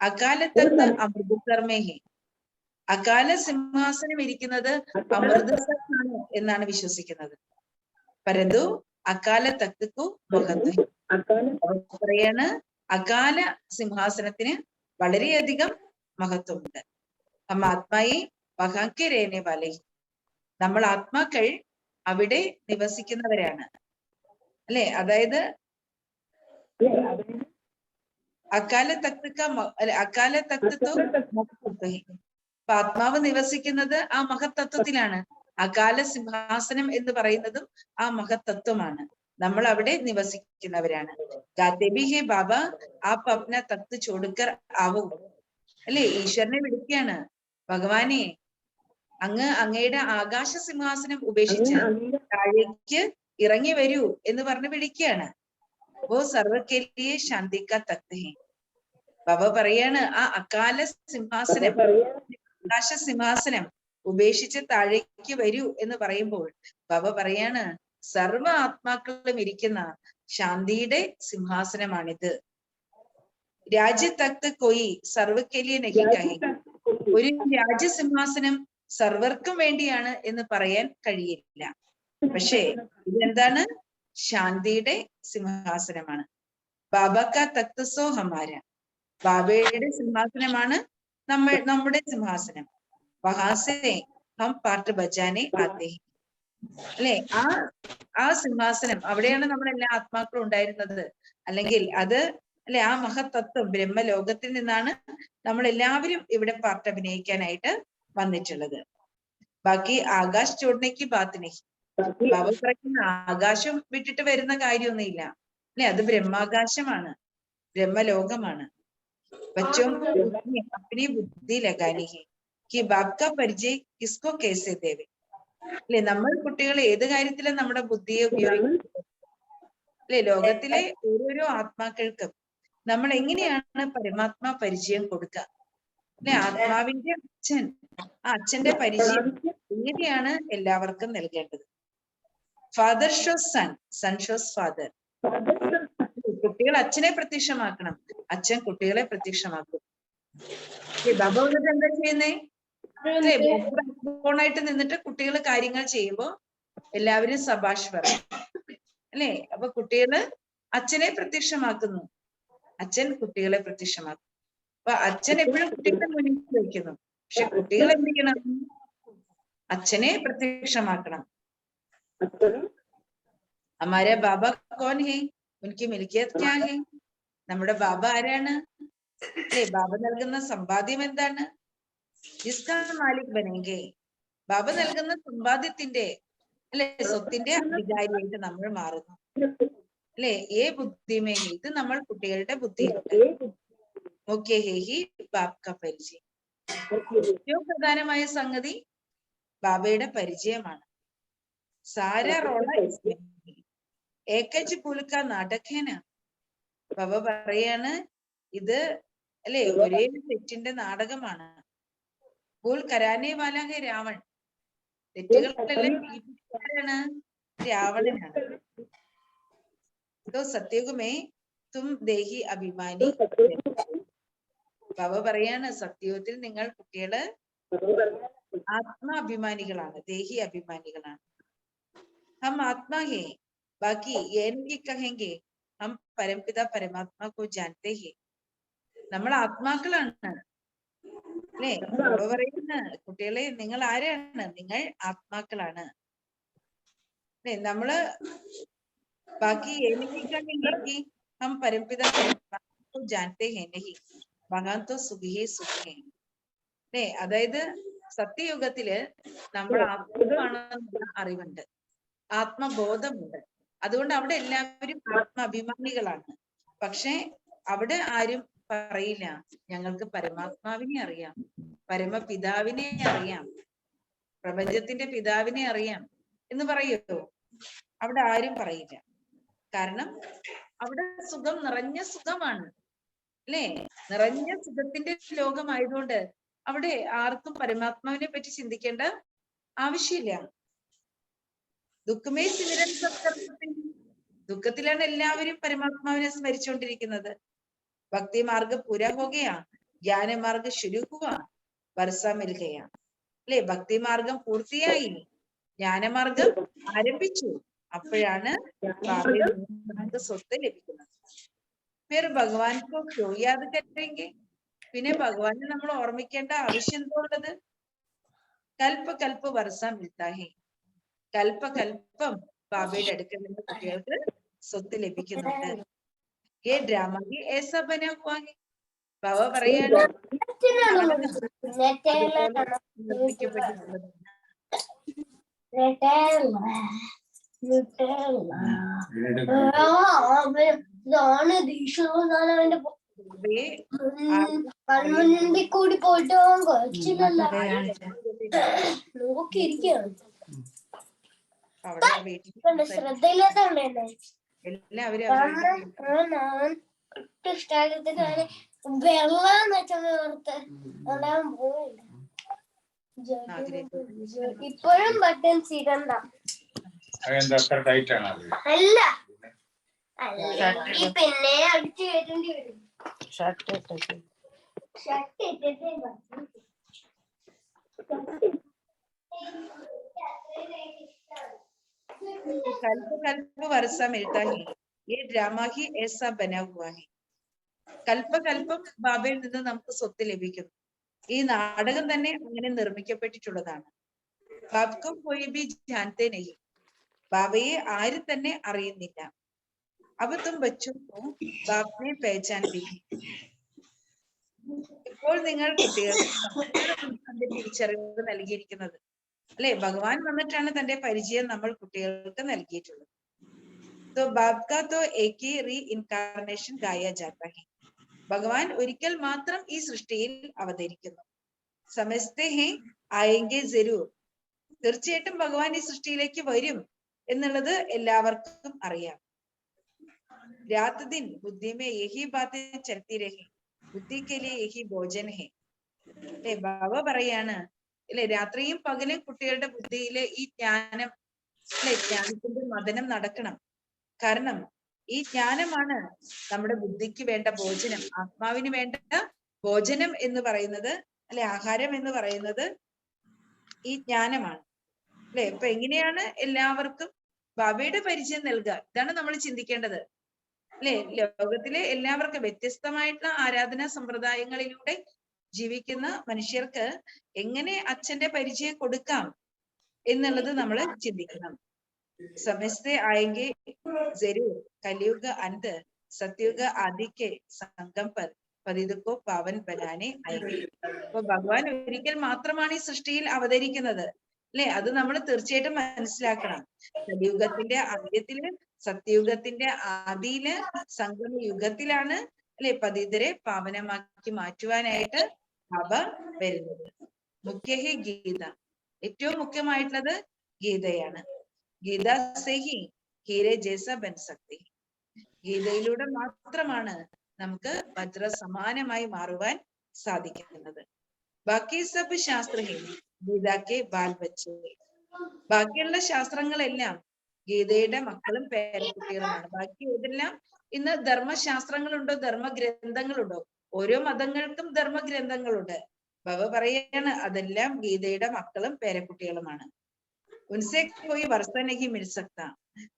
അകാലത്തക്ക് അമൃതസർമേ ഹേ, അകാല സിംഹാസനം ഇരിക്കുന്നത് അമൃതസറാണ് എന്നാണ് വിശ്വസിക്കുന്നത്. പരന്തു അകാല തക്കു മഹത്വ പറയാണ് അകാല സിംഹാസനത്തിന് വളരെയധികം മഹത്വമുണ്ട്. നമ്മ ആത്മായെ വഹാക്കെ രേനെ വാലേ, നമ്മൾ ആത്മാക്കൾ അവിടെ നിവസിക്കുന്നവരാണ് അല്ലെ. അതായത് അകാല തക്ക അകാല തക്തോ അപ്പൊ ആത്മാവ് നിവസിക്കുന്നത് ആ മഹത്തത്വത്തിലാണ്. അകാല സിംഹാസനം എന്ന് പറയുന്നതും ആ മഹത്തത്വമാണ്. നമ്മൾ അവിടെ നിവസിക്കുന്നവരാണ്. ഗാദേബി ഹേ ബാബ ആപ് അപ്ന തക്ത് ചോടുക്കർ ആവോ അല്ലെ. ഈശ്വരനെ വിളിക്കുകയാണ്, ഭഗവാനെ അങ്ങയുടെ ആകാശ സിംഹാസനം ഉപേക്ഷിച്ച് താഴേക്ക് ഇറങ്ങി വരൂ എന്ന് പറഞ്ഞ് വിളിക്കുകയാണ്. ഓ സർവക്കേലിയെ ശാന്തിക്ക തക്ത് ഹേ. ബാബ പറയാണ് ആ അകാല സിംഹാസനം, ആകാശ സിംഹാസനം ഉപേക്ഷിച്ച് താഴേക്ക് വരൂ എന്ന് പറയുമ്പോൾ ബാബ പറയാണ് സർവ ആത്മാക്കളും ഇരിക്കുന്ന ശാന്തിയുടെ സിംഹാസനമാണിത്. രാജ്യത്തക്ത് കൊയി സർവക്കലിയ നഹിക്കായി, ഒരു രാജ്യസിംഹാസനം സർവർക്കും വേണ്ടിയാണ് എന്ന് പറയാൻ കഴിയില്ല. പക്ഷേ ഇതെന്താണ്? ശാന്തിയുടെ സിംഹാസനമാണ്. ബാബക്ക തക്തസോ ഹമാര, ബാബയുടെ സിംഹാസനമാണ് നമ്മുടെ സിംഹാസനം. വഹാസേ ഹം പാട്ട് ബജാനെ ആത്തേ അല്ലെ. ആ സിംഹാസനം അവിടെയാണ് നമ്മളെല്ലാ ആത്മാക്കളും ഉണ്ടായിരുന്നത്. അല്ലെങ്കിൽ അത് അല്ലെ ആ മഹത്തത്വം ബ്രഹ്മലോകത്തിൽ നിന്നാണ് നമ്മൾ എല്ലാവരും ഇവിടെ പാട്ട് അഭിനയിക്കാനായിട്ട് വന്നിട്ടുള്ളത്. ബാക്കി ആകാശ് ചോടനേക്ക് ബാത്തിനെ ബാബ പറയുന്ന ആകാശം വിട്ടിട്ട് വരുന്ന കാര്യമൊന്നുമില്ല അല്ലെ. അത് ബ്രഹ്മാകാശമാണ്, ബ്രഹ്മലോകമാണ്. ബച്ചോം അപ്പനി ബുദ്ധി ലഗാനി ഹെ कि बाप का परिचय किसको कैसे देवे അല്ലെ. നമ്മൾ കുട്ടികൾ ഏത് കാര്യത്തിലും നമ്മുടെ ബുദ്ധിയെ ഉപയോഗിക്കുന്നത് അല്ലെ. ലോകത്തിലെ ഓരോരോ ആത്മാക്കൾക്കും നമ്മൾ എങ്ങനെയാണ് പരമാത്മാ പരിചയം കൊടുക്കുക? അല്ലെ? ആത്മാവിന്റെ അച്ഛൻ, ആ അച്ഛന്റെ പരിചയം ഇങ്ങനെയാണ് എല്ലാവർക്കും നൽകേണ്ടത്. Father shows son, son shows father. കുട്ടികൾ അച്ഛനെ പ്രത്യക്ഷമാക്കണം, അച്ഛൻ കുട്ടികളെ പ്രത്യക്ഷമാക്കും. ബാബ വന്നിട്ട് എന്താ ചെയ്യുന്നേ? അല്ലെ? ഫോണായിട്ട് നിന്നിട്ട് കുട്ടികൾ കാര്യങ്ങൾ ചെയ്യുമ്പോ എല്ലാവരും സബാഷ് പറയും, അല്ലെ? അപ്പൊ കുട്ടികള് അച്ഛനെ പ്രത്യക്ഷമാക്കുന്നു, അച്ഛൻ കുട്ടികളെ പ്രത്യക്ഷമാക്കും. അപ്പൊ അച്ഛൻ എപ്പോഴും കുട്ടികളുടെ മുന്നിൽ വയ്ക്കുന്നു, പക്ഷെ കുട്ടികൾ എന്ത് ചെയ്യണം? അച്ഛനെ പ്രത്യക്ഷമാക്കണം. ഹമാരെ ബാബ കോൻ ഹേ, ഉൻകി മിൽക്കിയത് ക്യാ ഹേ? നമ്മുടെ ബാബ ആരാണ്? അല്ലെ? ബാബ നൽകുന്ന സമ്പാദ്യം എന്താണ്? ജിസ്കാ മാലിക് ബനേംഗെ, ബാബ നൽകുന്ന സമ്പാദ്യത്തിന്റെ, അല്ലെ, സ്വത്തിന്റെ അധികാരിയായിട്ട് നമ്മൾ മാറുന്നു, അല്ലെ? ഏ ബുദ്ധിമേ, ഇത് നമ്മൾ കുട്ടികളുടെ ബുദ്ധിയിലുണ്ട്. ഓക്കെ ഹേഹി ബാബ് കാ പരിചയം. ഏറ്റവും പ്രധാനമായ സംഗതി ബാബയുടെ പരിചയമാണ്. സാര റോള ഏക്കച്ച് പുൽക്ക നാടകേന. ബാബ പറയാണ്, ഇത് അല്ലെ ഒരേ തെറ്റിന്റെ നാടകമാണ്. ഭൂൽ കരാനെ വാല ഹെ രാവൺ. തെറ്റുകളെല്ലാം രാവണനാണ്. സത്യയുഗമേ തും ദേഹി അഭിമാനി. ബാബ പറയാണ്, സത്യയുഗത്തിൽ നിങ്ങൾ കുട്ടികള് ആത്മാഭിമാനികളാണ്, ദേഹി അഭിമാനികളാണ്. ഹം ആത്മാ ഹേ, ബാക്കി ഏൻകി കഹെങ്കെ ഹം പരംപിത പരമാത്മാ കോ ജാനത്തെ ഹേ. നമ്മൾ ആത്മാക്കളാണ്, അല്ലെ? ബാബ പറയുന്ന കുട്ടികളെ, നിങ്ങൾ ആരാണ്? നിങ്ങൾ ആത്മാക്കളാണ്, അല്ലെ? നമ്മള് ബാക്കി ഏൻകി ഹം പരംപിത പരമാത്മാ കോ ജാനത്തെ ഹേ നഹി വഹാൻ തോ സുഖി ഹേ സുഖി ഹേ. അല്ലെ? അതായത് സത്യയുഗത്തില് നമ്മൾ ആത്മാവാണെന്നുള്ള അറിവുണ്ട്, ആത്മബോധമുണ്ട്. അതുകൊണ്ട് അവിടെ എല്ലാവരും ആത്മാഭിമാനികളാണ്. പക്ഷെ അവിടെ ആരും പറയില്ല, ഞങ്ങൾക്ക് പരമാത്മാവിനെ അറിയാം, പരമപിതാവിനെ അറിയാം, പ്രപഞ്ചത്തിന്റെ പിതാവിനെ അറിയാം എന്ന് പറയുമോ? അവിടെ ആരും പറയില്ല. കാരണം അവിടെ സുഖം നിറഞ്ഞ സുഖമാണ്, അല്ലെ? നിറഞ്ഞ സുഖത്തിന്റെ ലോകമായതുകൊണ്ട് അവിടെ ആർക്കും പരമാത്മാവിനെ പറ്റി ചിന്തിക്കേണ്ട ആവശ്യമില്ല. ദുഃഖമേ സിമിരൻ സത്കർമ്മത്തിൽ, ദുഃഖത്തിലാണ് എല്ലാവരും പരമാത്മാവിനെ സ്മരിച്ചുകൊണ്ടിരിക്കുന്നത്. ഭക്തി മാർഗ പൂരാ ഹോഗയാ, ജ്ഞാനമാർഗ ശുരു ഹുവാ, വർഷ മിൽ ഗയാ. അല്ലെ? ഭക്തി മാർഗം പൂർത്തിയായി, ജ്ഞാനമാർഗം ആരംഭിച്ചു, അപ്പോഴാണ് നമുക്ക് സ്വത്ത് ലഭിക്കുന്നത്. फिर भगवान को क्यों याद करेंगे? പിന്നെ ഭഗവാനെ നമ്മൾ ഓർമ്മിക്കേണ്ട ആവശ്യം എന്തുള്ളത്? കൽപ്പ കൽപ്പ വർഷ മിൽത്താ ഹേ, കൽപ്പകൽപ്പം ബാബയുടെ അടുക്കൽ നിന്ന് കുട്ടികൾക്ക് സ്വത്ത് ലഭിക്കുന്നുണ്ട്. ഏ ഡ്രാമ ഏസാ ബനാ ഹുവാ ഹേ. ബാബ പറയാണ്, നിർമ്മിക്കപ്പെട്ടിട്ടുള്ളത്. കൂടി പോയിട്ട് നോക്കിയിരിക്കുകയാണ്, ശ്രദ്ധയില്ലാത്തതുകൊണ്ടല്ലേ എല്ലാവരും വെള്ളം വെച്ചോർത്ത് പോയില്ല. ഇപ്പോഴും ബട്ടൺസ് ഇടണ്ട. അല്ല പിന്നെ അടിച്ചു കയറ്റേണ്ടി വരും. ഷർട്ട് ഇട്ടിട്ടേ कल्प कल्प वर्षा मिलता है, ये ड्रामा ही ऐसा बना हुआ है. കൽപ്പകൽപ്പം ബാബയിൽ നിന്ന് നമുക്ക് സ്വത്ത് ലഭിക്കുന്നു. ഈ നാടകം തന്നെ അങ്ങനെ നിർമ്മിക്കപ്പെട്ടിട്ടുള്ളതാണ്. ബാബ്കോ കോയി ഭി ജാനത്തെ നഹി, ബാബയെ ആരും തന്നെ അറിയുന്നില്ല. അബ് തും ബച്ചോ കോ ബാപ്നെ പഹചാൻ ഭി. ഇപ്പോൾ നിങ്ങൾ കുട്ടികൾക്ക് തിരിച്ചറിവ് നൽകിയിരിക്കുന്നത്, അല്ലെ? ഭഗവാൻ വന്നിട്ടാണ് തന്റെ പരിചയം നമ്മൾ കുട്ടികൾക്ക് നൽകിയിട്ടുള്ളത്. तो बाप का तो एक ही റീഇൻകാർണേഷൻ ഗായാ ജാതാ ഹെ. ഭഗവാൻ ഒരിക്കൽ മാത്രം ഈ സൃഷ്ടിയിൽ അവതരിക്കുന്നു. സമസ്തേ ഹെ ആയെങ്കെ ജരൂർ. തീർച്ചയായിട്ടും ഭഗവാൻ ഈ സൃഷ്ടിയിലേക്ക് വരും എന്നുള്ളത് എല്ലാവർക്കും അറിയാം. രാത് ദിൻ ബുദ്ധി മേ യഹി ബാतें ചലती रही, ബുദ്ധി के लिए यही भोजन है. അല്ലെ ബാബ പറയാണ് അല്ലെ രാത്രിയും പകലും കുട്ടികളുടെ ബുദ്ധിയിലെ ഈ ജ്ഞാനം അല്ലെ ജ്ഞാനത്തിന്റെ മദനം നടക്കണം. കാരണം ഈ ജ്ഞാനമാണ് നമ്മുടെ ബുദ്ധിക്ക് വേണ്ട ഭോജനം, ആത്മാവിന് വേണ്ട ഭോജനം എന്ന് പറയുന്നത് അല്ലെ ആഹാരം എന്ന് പറയുന്നത് ഈ ജ്ഞാനമാണ്. അല്ലെ ഇപ്പൊ എങ്ങനെയാണ് എല്ലാവർക്കും ബാബയുടെ പരിചയം നൽകുക, ഇതാണ് നമ്മൾ ചിന്തിക്കേണ്ടത്. അല്ലെ ലോകത്തിലെ എല്ലാവർക്കും വ്യത്യസ്തമായിട്ടുള്ള ആരാധനാ സമ്പ്രദായങ്ങളിലൂടെ ജീവിക്കുന്ന മനുഷ്യർക്ക് എങ്ങനെ അച്ഛന്റെ പരിചയം കൊടുക്കാം എന്നുള്ളത് നമ്മൾ ചിന്തിക്കണം. സമസ്തേ ആയെങ്കിൽ ജരൂർ കലിയുഗ അന്ത് സത്യുഗ ആദിക്ക് സംഗം പർ പതിതുക്കോ പാവൻ ബനാനെ ആയെങ്കിൽ. അപ്പൊ ഭഗവാൻ ഒരിക്കൽ മാത്രമാണ് ഈ സൃഷ്ടിയിൽ അവതരിക്കുന്നത് അല്ലെ, അത് നമ്മൾ തീർച്ചയായിട്ടും മനസ്സിലാക്കണം. കലിയുഗത്തിന്റെ അന്ത്യത്തില് സത്യയുഗത്തിന്റെ ആദിയില് സംഗമ യുഗത്തിലാണ് അല്ലെ പതിതരെ പാവനമാക്കി മാറ്റുവാനായിട്ട് ബാബ വരുന്നത്. മുഖ്യഹി ഗീത, ഏറ്റവും മുഖ്യമായിട്ടുള്ളത് ഗീതയാണ്. ഗീത സേഹി ഹീരെ ജേസ ബൻ സക്തി, ഗീതയിലൂടെ മാത്രമാണ് നമുക്ക് വജ്ര സമാനമായി മാറുവാൻ സാധിക്കുന്നത്. ബാക്കി സബ് ശാസ്ത്രഹീൻ ഗീതാക്കെ ബാൽ ബച്ചേ, ബാക്കിയുള്ള ശാസ്ത്രങ്ങളെല്ലാം ഗീതയുടെ മക്കളും പേരക്കുട്ടികളുമാണ്. ബാക്കി ഏതെല്ലാം ഇന്ന് ധർമ്മശാസ്ത്രങ്ങളുണ്ടോ, ധർമ്മഗ്രന്ഥങ്ങളുണ്ടോ? ഓരോ മതങ്ങൾക്കും ധർമ്മഗ്രന്ഥങ്ങളുണ്ട്. ബാബ പറയാണ് അതെല്ലാം ഗീതയുടെ മക്കളും പേരക്കുട്ടികളുമാണ്. ഉൻസെ കോയി വർഷനഹി മിൽ സക്ത,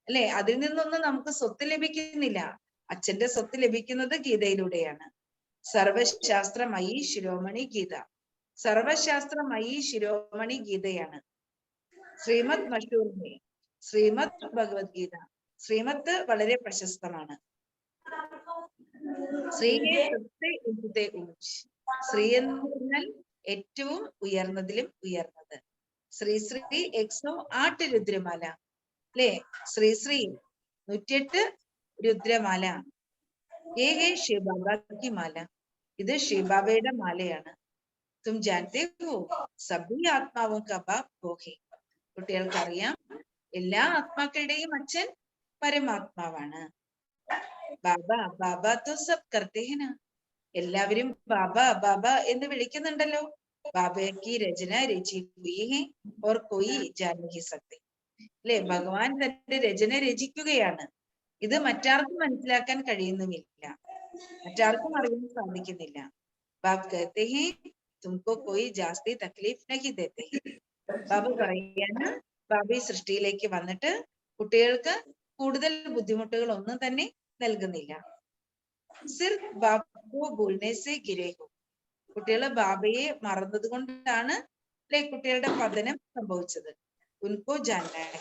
അല്ലെ അതിൽ നിന്നൊന്നും നമുക്ക് സ്വത്ത് ലഭിക്കുന്നില്ല. അച്ഛന്റെ സ്വത്ത് ലഭിക്കുന്നത് ഗീതയിലൂടെയാണ്. സർവശാസ്ത്രമയി ശിരോമണി ഗീത, സർവശാസ്ത്രമയി ശിരോമണി ഗീതയാണ്. ശ്രീമദ് മഷൂർമേ, ശ്രീമദ് ഭഗവത്ഗീത, ശ്രീമദ് വളരെ പ്രശസ്തമാണ്. ശ്രീയെ ശ്രീ എന്ന് പറഞ്ഞാൽ ഏറ്റവും ഉയർന്നതിലും ഉയർന്നത്. ശ്രീ ശ്രീ 108 രുദ്രമാല അല്ലെ, ശ്രീ ശ്രീ 108 രുദ്രമാല. ഏകേ ശിവബാബാക്കി മാല, ഇത് ശിവബാബയുടെ മാലയാണ്. തും ജാനത്തെ ഹോ സഭി ആത്മാവും കബാബ് ഹോഹി, കുട്ടികൾക്കറിയാം എല്ലാ ആത്മാക്കളുടെയും അച്ഛൻ പരമാത്മാവാണ്. ബാബ ബാബ തോ സബ് കർത്തേ ഹൈ നാ, എല്ലാവരും ബാബ ബാബ എന്ന് വിളിക്കുന്നുണ്ടല്ലോ. ബാബയ്ക്ക് രചന രചി ഹുയി ഹൈ ഓർ കോയി ജാൻ നഹീ സക്തേ, അല്ലെ ഭഗവാൻ തന്റെ രചന രചിക്കുകയാണ്. ഇത് മറ്റാർക്കും മനസ്സിലാക്കാൻ കഴിയുന്നുമില്ല, മറ്റാർക്കും അറിയാൻ സാധിക്കുന്നില്ല. ബാബ് കഹത്തെ ഹൈ തുമക്കോ കോയി ജാസ്തി തക്ലീഫ് നഹീ ദേത്തെ ഹൈ, ബാബ പറയാണ് ബാബ ഈ സൃഷ്ടിയിലേക്ക് വന്നിട്ട് കുട്ടികൾക്ക് കൂടുതൽ ബുദ്ധിമുട്ടുകൾ ഒന്നും തന്നെ നൽകുന്നില്ല. സിർഫ് ബാബു ബോൾനെ സെ ഗിരേ ഹോ, കുട്ടികള് ബാബയെ മറന്നത് കൊണ്ടാണ് അല്ലെ കുട്ടികളുടെ പതനം സംഭവിച്ചത്. ഉൻകോ ജാനാ ഹൈ,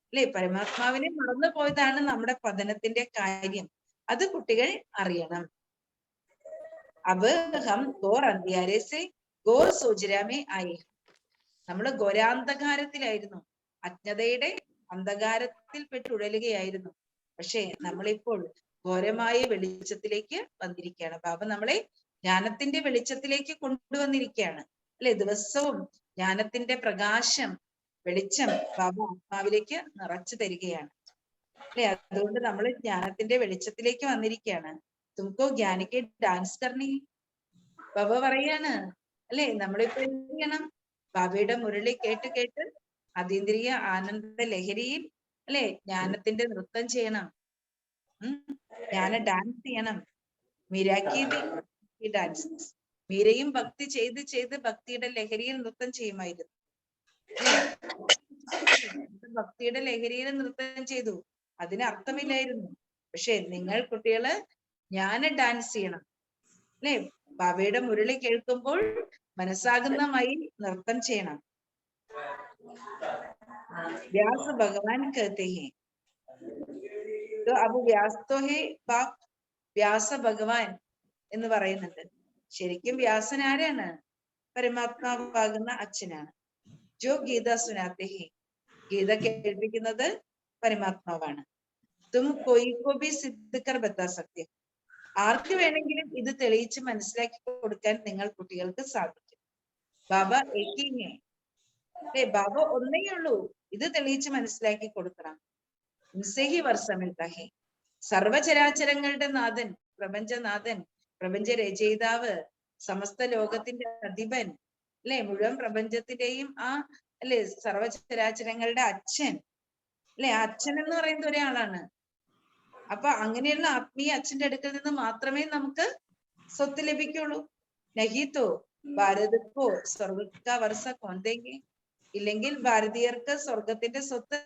അല്ലെ പരമാത്മാവിനെ മറന്നു പോയതാണ് നമ്മുടെ പതനത്തിന്റെ കാര്യം, അത് കുട്ടികൾ അറിയണം. അബ് ഹം ഗോർ അന്ധ്യാരെ സെ ഗോർ സോജരാമേ ആയി, നമ്മള് ഘോരാന്ധകാരത്തിലായിരുന്നു, അജ്ഞതയുടെ അന്ധകാരത്തിൽ പെട്ടുഴലുകയായിരുന്നു. പക്ഷെ നമ്മളിപ്പോൾ ഘോരമായ വെളിച്ചത്തിലേക്ക് വന്നിരിക്കുകയാണ്. ബാബ നമ്മളെ ജ്ഞാനത്തിന്റെ വെളിച്ചത്തിലേക്ക് കൊണ്ടുവന്നിരിക്കുകയാണ് അല്ലെ. ദിവസവും ജ്ഞാനത്തിന്റെ പ്രകാശം വെളിച്ചം ബാബ ആത്മാവിലേക്ക് നിറച്ചു തരികയാണ് അല്ലെ. അതുകൊണ്ട് നമ്മൾ ജ്ഞാനത്തിന്റെ വെളിച്ചത്തിലേക്ക് വന്നിരിക്കുകയാണ്. തുമക്കോ ജ്ഞാനിക്ക് ഡാൻസ് കർണി, ബാബ പറയാണ് അല്ലെ നമ്മളിപ്പോ എന്ത് ചെയ്യണം? ബാബയുടെ മുരളി കേട്ട് കേട്ട് അതീന്ദ്രിയ ആനന്ദ ലഹരിയിൽ അല്ലെ ജ്ഞാനത്തിന്റെ നൃത്തം ചെയ്യണം. ജ്ഞാന ഡാൻസ് ചെയ്യണം. മീരാക്കി ഡാൻസ്, മീരയും ഭക്തി ചെയ്ത് ചെയ്ത് ഭക്തിയുടെ ലഹരിയിൽ നൃത്തം ചെയ്യുമായിരുന്നു. ഭക്തിയുടെ ലഹരിയിൽ നൃത്തം ചെയ്തു, അതിന് അർത്ഥമില്ലായിരുന്നു. പക്ഷെ നിങ്ങൾ കുട്ടികള് ജ്ഞാന ഡാൻസ് ചെയ്യണം അല്ലെ. ബാബയുടെ മുരളി കേൾക്കുമ്പോൾ മനസ്സാകുന്നമായി നൃത്തം ചെയ്യണം. വ്യാസ ഭഗവാൻ कहते हैं तो अब व्यास तो है बाप, വ്യാസ ഭഗവാൻ എന്ന് പറയുന്നുണ്ട്. ശരിക്കും വ്യാസൻ ആരാണ്? പരമാത്മാവാകുന്ന അച്ഛനാണ്. ജോ ഗീത സുനാത്തെ ഹേ, ഗീത കേൾപ്പിക്കുന്നത് പരമാത്മാവാണ്. തും കോയി കോ ഭി സിദ്ധ കർ ബത്താ സക്തേ, ആർക്ക് വേണമെങ്കിലും ഇത് തെളിയിച്ച് മനസ്സിലാക്കി കൊടുക്കാൻ നിങ്ങൾ കുട്ടികൾക്ക് സാധിക്കും. ബാബ ഏകീഹേ അല്ലെ, ബാബ ഒന്നേ ഉള്ളൂ, ഇത് തെളിയിച്ച് മനസ്സിലാക്കി കൊടുക്കണം. ഉൻസേഹി വർഷമിൽത്താഹേ, സർവചരാചരങ്ങളുടെ നാഥൻ, പ്രപഞ്ചനാഥൻ, പ്രപഞ്ച രചയിതാവ് സമസ്ത ലോകത്തിന്റെ അധിപൻ, അല്ലെ, മുഴുവൻ പ്രപഞ്ചത്തിന്റെയും ആ, അല്ലെ, സർവചരാചരങ്ങളുടെ അച്ഛൻ, അല്ലെ, അച്ഛൻ എന്ന് പറയുന്ന ഒരാളാണ്. അപ്പൊ അങ്ങനെയുള്ള ആത്മീയ അച്ഛന്റെ അടുക്കൽ നിന്ന് മാത്രമേ നമുക്ക് സ്വത്ത് ലഭിക്കുള്ളൂ. നഹീത്തോ ഭാരതക്കോ സ്വർഗ വർഷ കൊന്തേങ്കി, ഇല്ലെങ്കിൽ ഭാരതീയർക്ക് സ്വർഗത്തിന്റെ സ്വത്ത്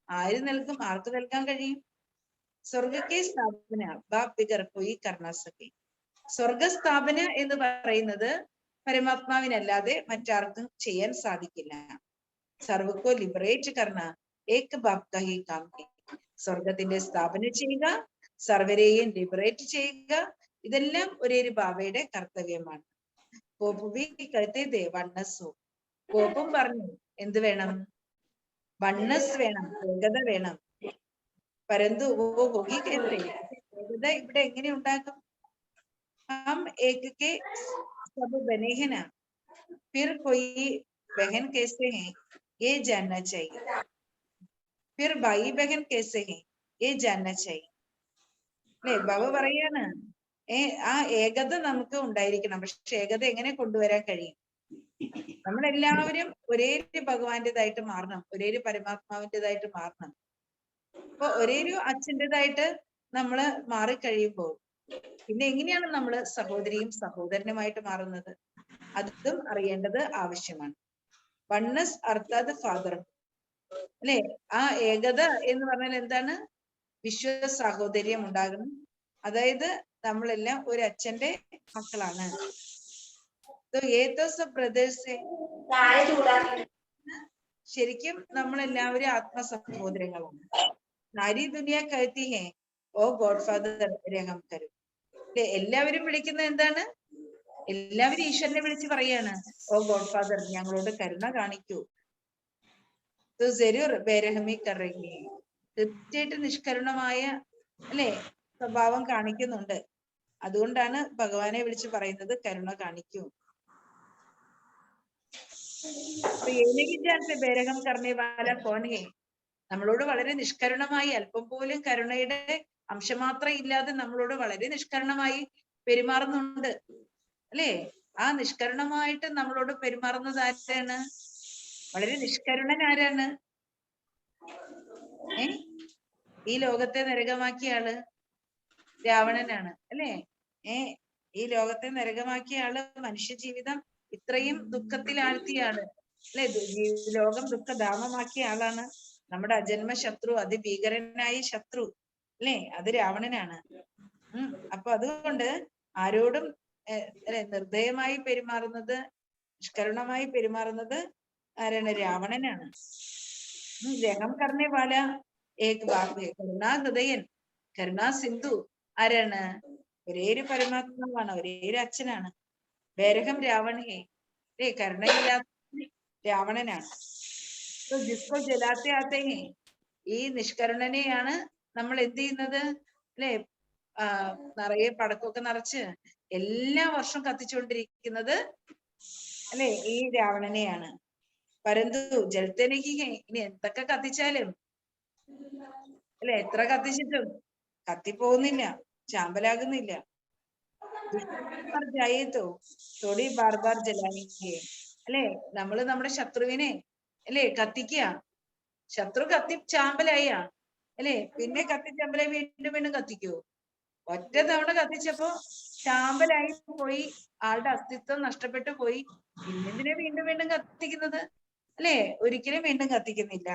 ആര് നൽകും? ആർക്ക് നൽകാൻ കഴിയും? സ്വർഗക്കെ സ്ഥാപന ബാപ്പികർക്കോ ഈ കർണാസക്കെ. സ്വർഗസ്ഥാപന എന്ന് പറയുന്നത് പരമാത്മാവിനല്ലാതെ മറ്റാർക്കും ചെയ്യാൻ സാധിക്കില്ല. സർവക്കോ ലിബറേറ്റ് കർണ ഏക് ബാപ് കാ ഹി കാം ഹെ. സ്വർഗത്തിന്റെ സ്ഥാപന ചെയ്യുക, സർവരെയും ലിബറേറ്റ് ചെയ്യുക, ഇതെല്ലാം ഒരേ ഒരു ബാബയുടെ കർത്തവ്യമാണ്. പോപ്പുവി കഴുത്തേ വണ്ണസ്. പോപ്പും പറഞ്ഞു എന്ത് വേണം? വണ്ണസ് വേണം, ഏകത വേണം. പരന്തു ഹോഗി കേന്ദ്രേ. ഏകത ഇവിടെ എങ്ങനെ ഉണ്ടാക്കും? ഹം ഏക കെ സബ് ബനെ ഹെ നാ, ഫിർ കോയി ബഹൻ कैसे है ये जानना चाहिए, फिर भाई बहन कैसे है ये जानना चाहिए. അല്ലെ, ബാബ പറയാണ് ആ ഏകത നമുക്ക് ഉണ്ടായിരിക്കണം. പക്ഷെ ഏകത എങ്ങനെ കൊണ്ടുവരാൻ കഴിയും? നമ്മളെല്ലാവരും ഒരേ ഭഗവാന്റേതായിട്ട് മാറണം, ഒരേ പരമാത്മാവിൻ്റെതായിട്ട് മാറണം. അപ്പൊ ഒരേ അച്ഛൻ്റെതായിട്ട് നമ്മള് മാറിക്കഴിയുമ്പോൾ പിന്നെ എങ്ങനെയാണ് നമ്മള് സഹോദരിയും സഹോദരനുമായിട്ട് മാറുന്നത്? അതും അറിയേണ്ടത് ആവശ്യമാണ്. വണ്ണസ് അർത്ഥാത് ഫാദർ, അല്ലെ, ആ ഏകത എന്ന് പറഞ്ഞാൽ എന്താണ്? വിശ്വ സാഹോദര്യം ഉണ്ടാകണം. അതായത് നമ്മളെല്ലാം ഒരു അച്ഛന്റെ മക്കളാണ്. ശരിക്കും നമ്മളെല്ലാവരും ആത്മസഹോദരങ്ങളാണ്. നാരി ദുനിയ കഹത്തി ഹേ ഓ ഗോഡ് ഫാദർ രഹം കരു. എല്ലാവരും വിളിക്കുന്നത് എന്താണ്? എല്ലാവരും ഈശ്വരനെ വിളിച്ച് പറയാണ്, ഓ ഗോഡ് ഫാദർ ഞങ്ങളോട് കരുണ കാണിക്കൂ. ബേരഹമി കറങ്ങി, തീർച്ചയായിട്ടും നിഷ്കരുണമായ, അല്ലെ, സ്വഭാവം കാണിക്കുന്നുണ്ട്. അതുകൊണ്ടാണ് ഭഗവാനെ വിളിച്ച് പറയുന്നത് കരുണ കാണിക്കൂ. ബേരഹം കർണേ വാല കോൻ ഹേ. നമ്മളോട് വളരെ നിഷ്കരുണമായി, അല്പം പോലും കരുണയുടെ അംശമാത്രം ഇല്ലാതെ നമ്മളോട് വളരെ നിഷ്കരുണമായി പെരുമാറുന്നുണ്ട്, അല്ലെ. ആ നിഷ്കരുണമായിട്ട് നമ്മളോട് പെരുമാറുന്നത് ആരാണ്? വളരെ നിഷ്കരുണൻ ആരാണ്? ഈ ലോകത്തെ നരകമാക്കിയ ആള് രാവണനാണ്, അല്ലെ. ഈ ലോകത്തെ നരകമാക്കിയ ആള്, മനുഷ്യ ജീവിതം ഇത്രയും ദുഃഖത്തിൽ ആഴ്ത്തിയ ആള്, അല്ലെ, ലോകം ദുഃഖധാമമാക്കിയ ആളാണ്. നമ്മുടെ അജന്മ ശത്രു, അതിഭീകരനായ ശത്രു, അല്ലെ, അത് രാവണനാണ്. അപ്പൊ അതുകൊണ്ട് ആരോടും നിർദ്ദയമായി പെരുമാറുന്നത്, നിഷ്കരുണമായി പെരുമാറുന്നത് ആരാണ്? രാവണനാണ്. രഹം കർണേ വാല ഏക് ബാപ്, കരുണാ ഹൃദയൻ, കരുണാ സിന്ധു ആരാണ്? ഒരേ ഒരു പരമാത്മാവാണ്, ഒരേ ഒരു അച്ഛനാണ്. ബേരഹം രാവണേ, കരുണയില്ലാത്ത രാവണനാണ്. ജിസ്കോ ജലാത്തെ ആത്തെ ഹേ. ഈ നിഷ്കരുണനെയാണ് നമ്മൾ എന്ത് ചെയ്യുന്നത്? അല്ലെ, നിറയെ പടക്കമൊക്കെ നിറച്ച് എല്ലാ വർഷവും കത്തിച്ചുകൊണ്ടിരിക്കുന്നത്, അല്ലെ, ഈ രാവണനെയാണ്. പരന്തു ജലത്തേക്ക് ഇനി എന്തൊക്കെ കത്തിച്ചാലും, അല്ലെ, എത്ര കത്തിച്ചിട്ടും കത്തിപ്പോകുന്നില്ല, ചാമ്പലാകുന്നില്ല. ജായേത്തോ തൊടി ബാർ ബാർ ജലാനിക്കേ. അല്ലെ, നമ്മള് നമ്മുടെ ശത്രുവിനെ, അല്ലെ, കത്തിക്കുക. ശത്രു കത്തി ചാമ്പലായ, അല്ലെ, പിന്നെ കത്തിച്ചാമ്പലായി വീണ്ടും വീണ്ടും കത്തിക്കൂ? ഒറ്റ തവണ കത്തിച്ചപ്പോ ചാമ്പലായി പോയി, ആളുടെ അസ്തിത്വം നഷ്ടപ്പെട്ടു പോയി. പിന്നെന്തിനാ വീണ്ടും വീണ്ടും കത്തിക്കുന്നത്? അല്ലെ, ഒരിക്കലും വീണ്ടും കത്തിക്കുന്നില്ല.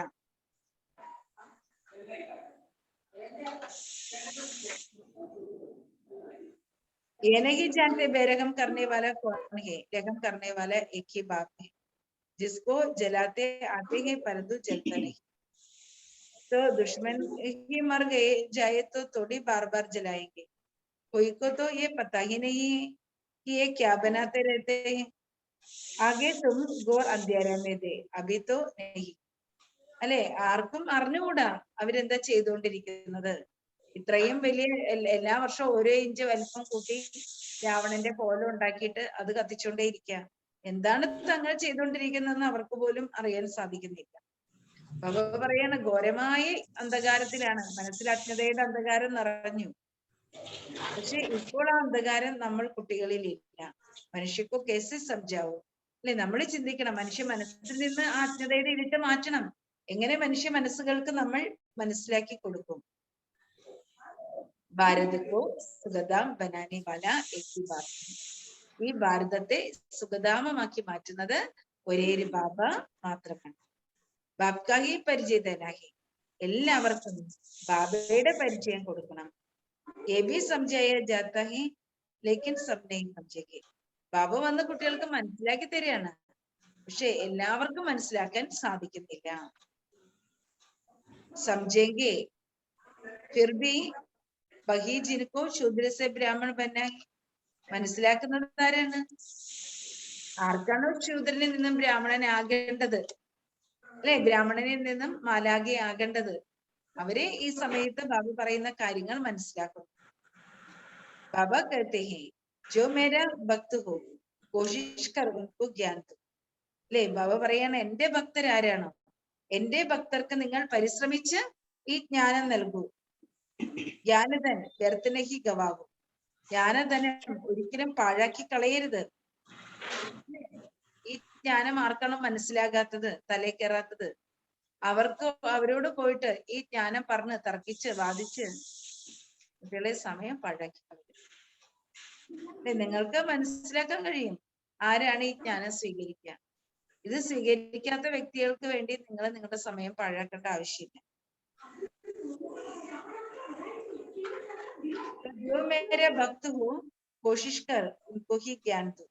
ये नहीं जानते बेरहम करने वाला कौन है, रहम करने वाला एक ही बाप है, जिसको जलाते आते हैं परंतु जलता नहीं. तो दुश्मन ही मर गए जाए तो थोड़ी बार बार जलाएंगे. कोई को तो ये पता ही नहीं है कि ये क्या बनाते रहते हैं. आगे तुम घोर अंधेरे में थे, अभी तो नहीं. അല്ലെ, ആർക്കും അറിഞ്ഞുകൂടാ അവരെന്താ ചെയ്തുകൊണ്ടിരിക്കുന്നത്. ഇത്രയും വലിയ എല്ലാ വർഷവും ഓരോ ഇഞ്ച് വലിപ്പം കൂട്ടി രാവണന്റെ കോലം ഉണ്ടാക്കിയിട്ട് അത് കത്തിച്ചുകൊണ്ടേ ഇരിക്കുക. എന്താണ് തങ്ങൾ ചെയ്തുകൊണ്ടിരിക്കുന്നതെന്ന് അവർക്ക് പോലും അറിയാൻ സാധിക്കുന്നില്ല. ഭഗവത് പറയാണ്, ഘോരമായ അന്ധകാരത്തിലാണ്, മനസ്സിൽ അജ്ഞതയുടെ അന്ധകാരം നിറഞ്ഞു. പക്ഷെ ഇപ്പോൾ ആ അന്ധകാരം നമ്മൾ കുട്ടികളിൽ ഇല്ല. മനുഷ്യക്കോ കേസെ സംജാവോ. അല്ലെ, നമ്മൾ ചിന്തിക്കണം, മനുഷ്യ മനസ്സിൽ നിന്ന് ആ അജ്ഞതയുടെ ഇരുട്ട് മാറ്റണം. എങ്ങനെ മനുഷ്യ മനസ്സുകൾക്ക് നമ്മൾ മനസ്സിലാക്കി കൊടുക്കും? ഭാരതക്കോ സുഗതാം ബനാനെ വാല ഏക് ബാബ. ഈ ഭാരതത്തെ സുഗതാമമാക്കി മാറ്റുന്നത് ഒരേ ഒരു ബാബ മാത്രമാണ്. ബാബ്കാഹി പരിചയതനാഹി. എല്ലാവർക്കും ബാബയുടെ പരിചയം കൊടുക്കണം. ये भी समझाया जाता है लेकिन सब नहीं समझेंगे. ബാബ വന്ന് കുട്ടികൾക്ക് മനസ്സിലാക്കി തരികയാണ്, പക്ഷെ എല്ലാവർക്കും മനസ്സിലാക്കാൻ സാധിക്കുന്നില്ല. समझेंगे फिर भी वही जिनको शूद्र से ब्राह्मण बना है. മനസ്സിലാക്കുന്നത് ആരാണ്? ആർക്കാണോ ശൂദ്രനിൽ നിന്നും ബ്രാഹ്മണനാകേണ്ടത്, അല്ലെ, ബ്രാഹ്മണനിൽ നിന്നും മാലാഖി ആകേണ്ടത്, അവരെ ഈ സമയത്ത് ബാബ പറയുന്ന കാര്യങ്ങൾ മനസ്സിലാക്കും. ബാബ कहते हैं जो मेरा भक्त हो कोशिश कर उनको ज्ञान दो. അല്ലെ, ബാബ പറയാണ്, എന്റെ ഭക്തരാരാണോ, എന്റെ ഭക്തർക്ക് നിങ്ങൾ പരിശ്രമിച്ച് ഈ ജ്ഞാനം നൽകൂ. ജ്ഞാനധൻ വ്യർത്ഥനഹി ഗവാകും. ജ്ഞാനധനം ഒരിക്കലും പാഴാക്കി കളയരുത്. ഈ ജ്ഞാനം ആർക്കാണോ മനസ്സിലാകാത്തത്, തലേ കയറാത്തത്, അവരോട് പോയിട്ട് ഈ ജ്ഞാനം പറഞ്ഞ് തർക്കിച്ച് വാദിച്ച് കുട്ടികളെ സമയം പാഴാക്കി കളയും. നിങ്ങൾക്ക് മനസ്സിലാക്കാൻ കഴിയും ആരാണ് ഈ ജ്ഞാനം സ്വീകരിക്കുക. ഇത് സ്വീകരിക്കാത്ത വ്യക്തികൾക്ക് വേണ്ടി നിങ്ങൾ നിങ്ങളുടെ സമയം പാഴാക്കേണ്ട ആവശ്യമില്ല. जो मेरे भक्त हो कोशिश कर उनको ही ज्ञान दो.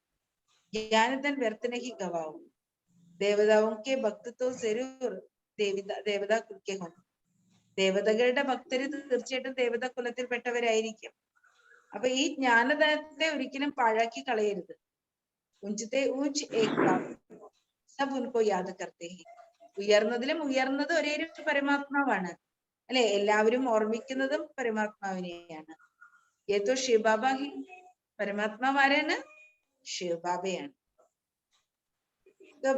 ज्ञानधन व्यर्थ नहीं गवाओ. देवताओं के भक्त तो जरूर देवता कुल के हों. ദേവതകളുടെ ഭക്തര് തീർച്ചയായിട്ടും ദേവത കുലത്തിൽപ്പെട്ടവരായിരിക്കും. അപ്പൊ ഈ ജ്ഞാനധനത്തെ ഒരിക്കലും പാഴാക്കി കളയരുത്. ഉഞ്ചത്തെ ഊഞ്ച് ഏക് ബാബ് സബ് ഉൻകോ യാദ് കർത്തേ ഹൈ. ഉയർന്നതിലും ഉയർന്നത് ഒരേ ഒരു പരമാത്മാവാണ്, അല്ലെ, എല്ലാവരും ഓർമ്മിക്കുന്നതും പരമാത്മാവിനെയാണ്. ഏതോ ശിവബാബ ഹി. പരമാത്മാവ് ആരാണ്? ശിവബാബയാണ്.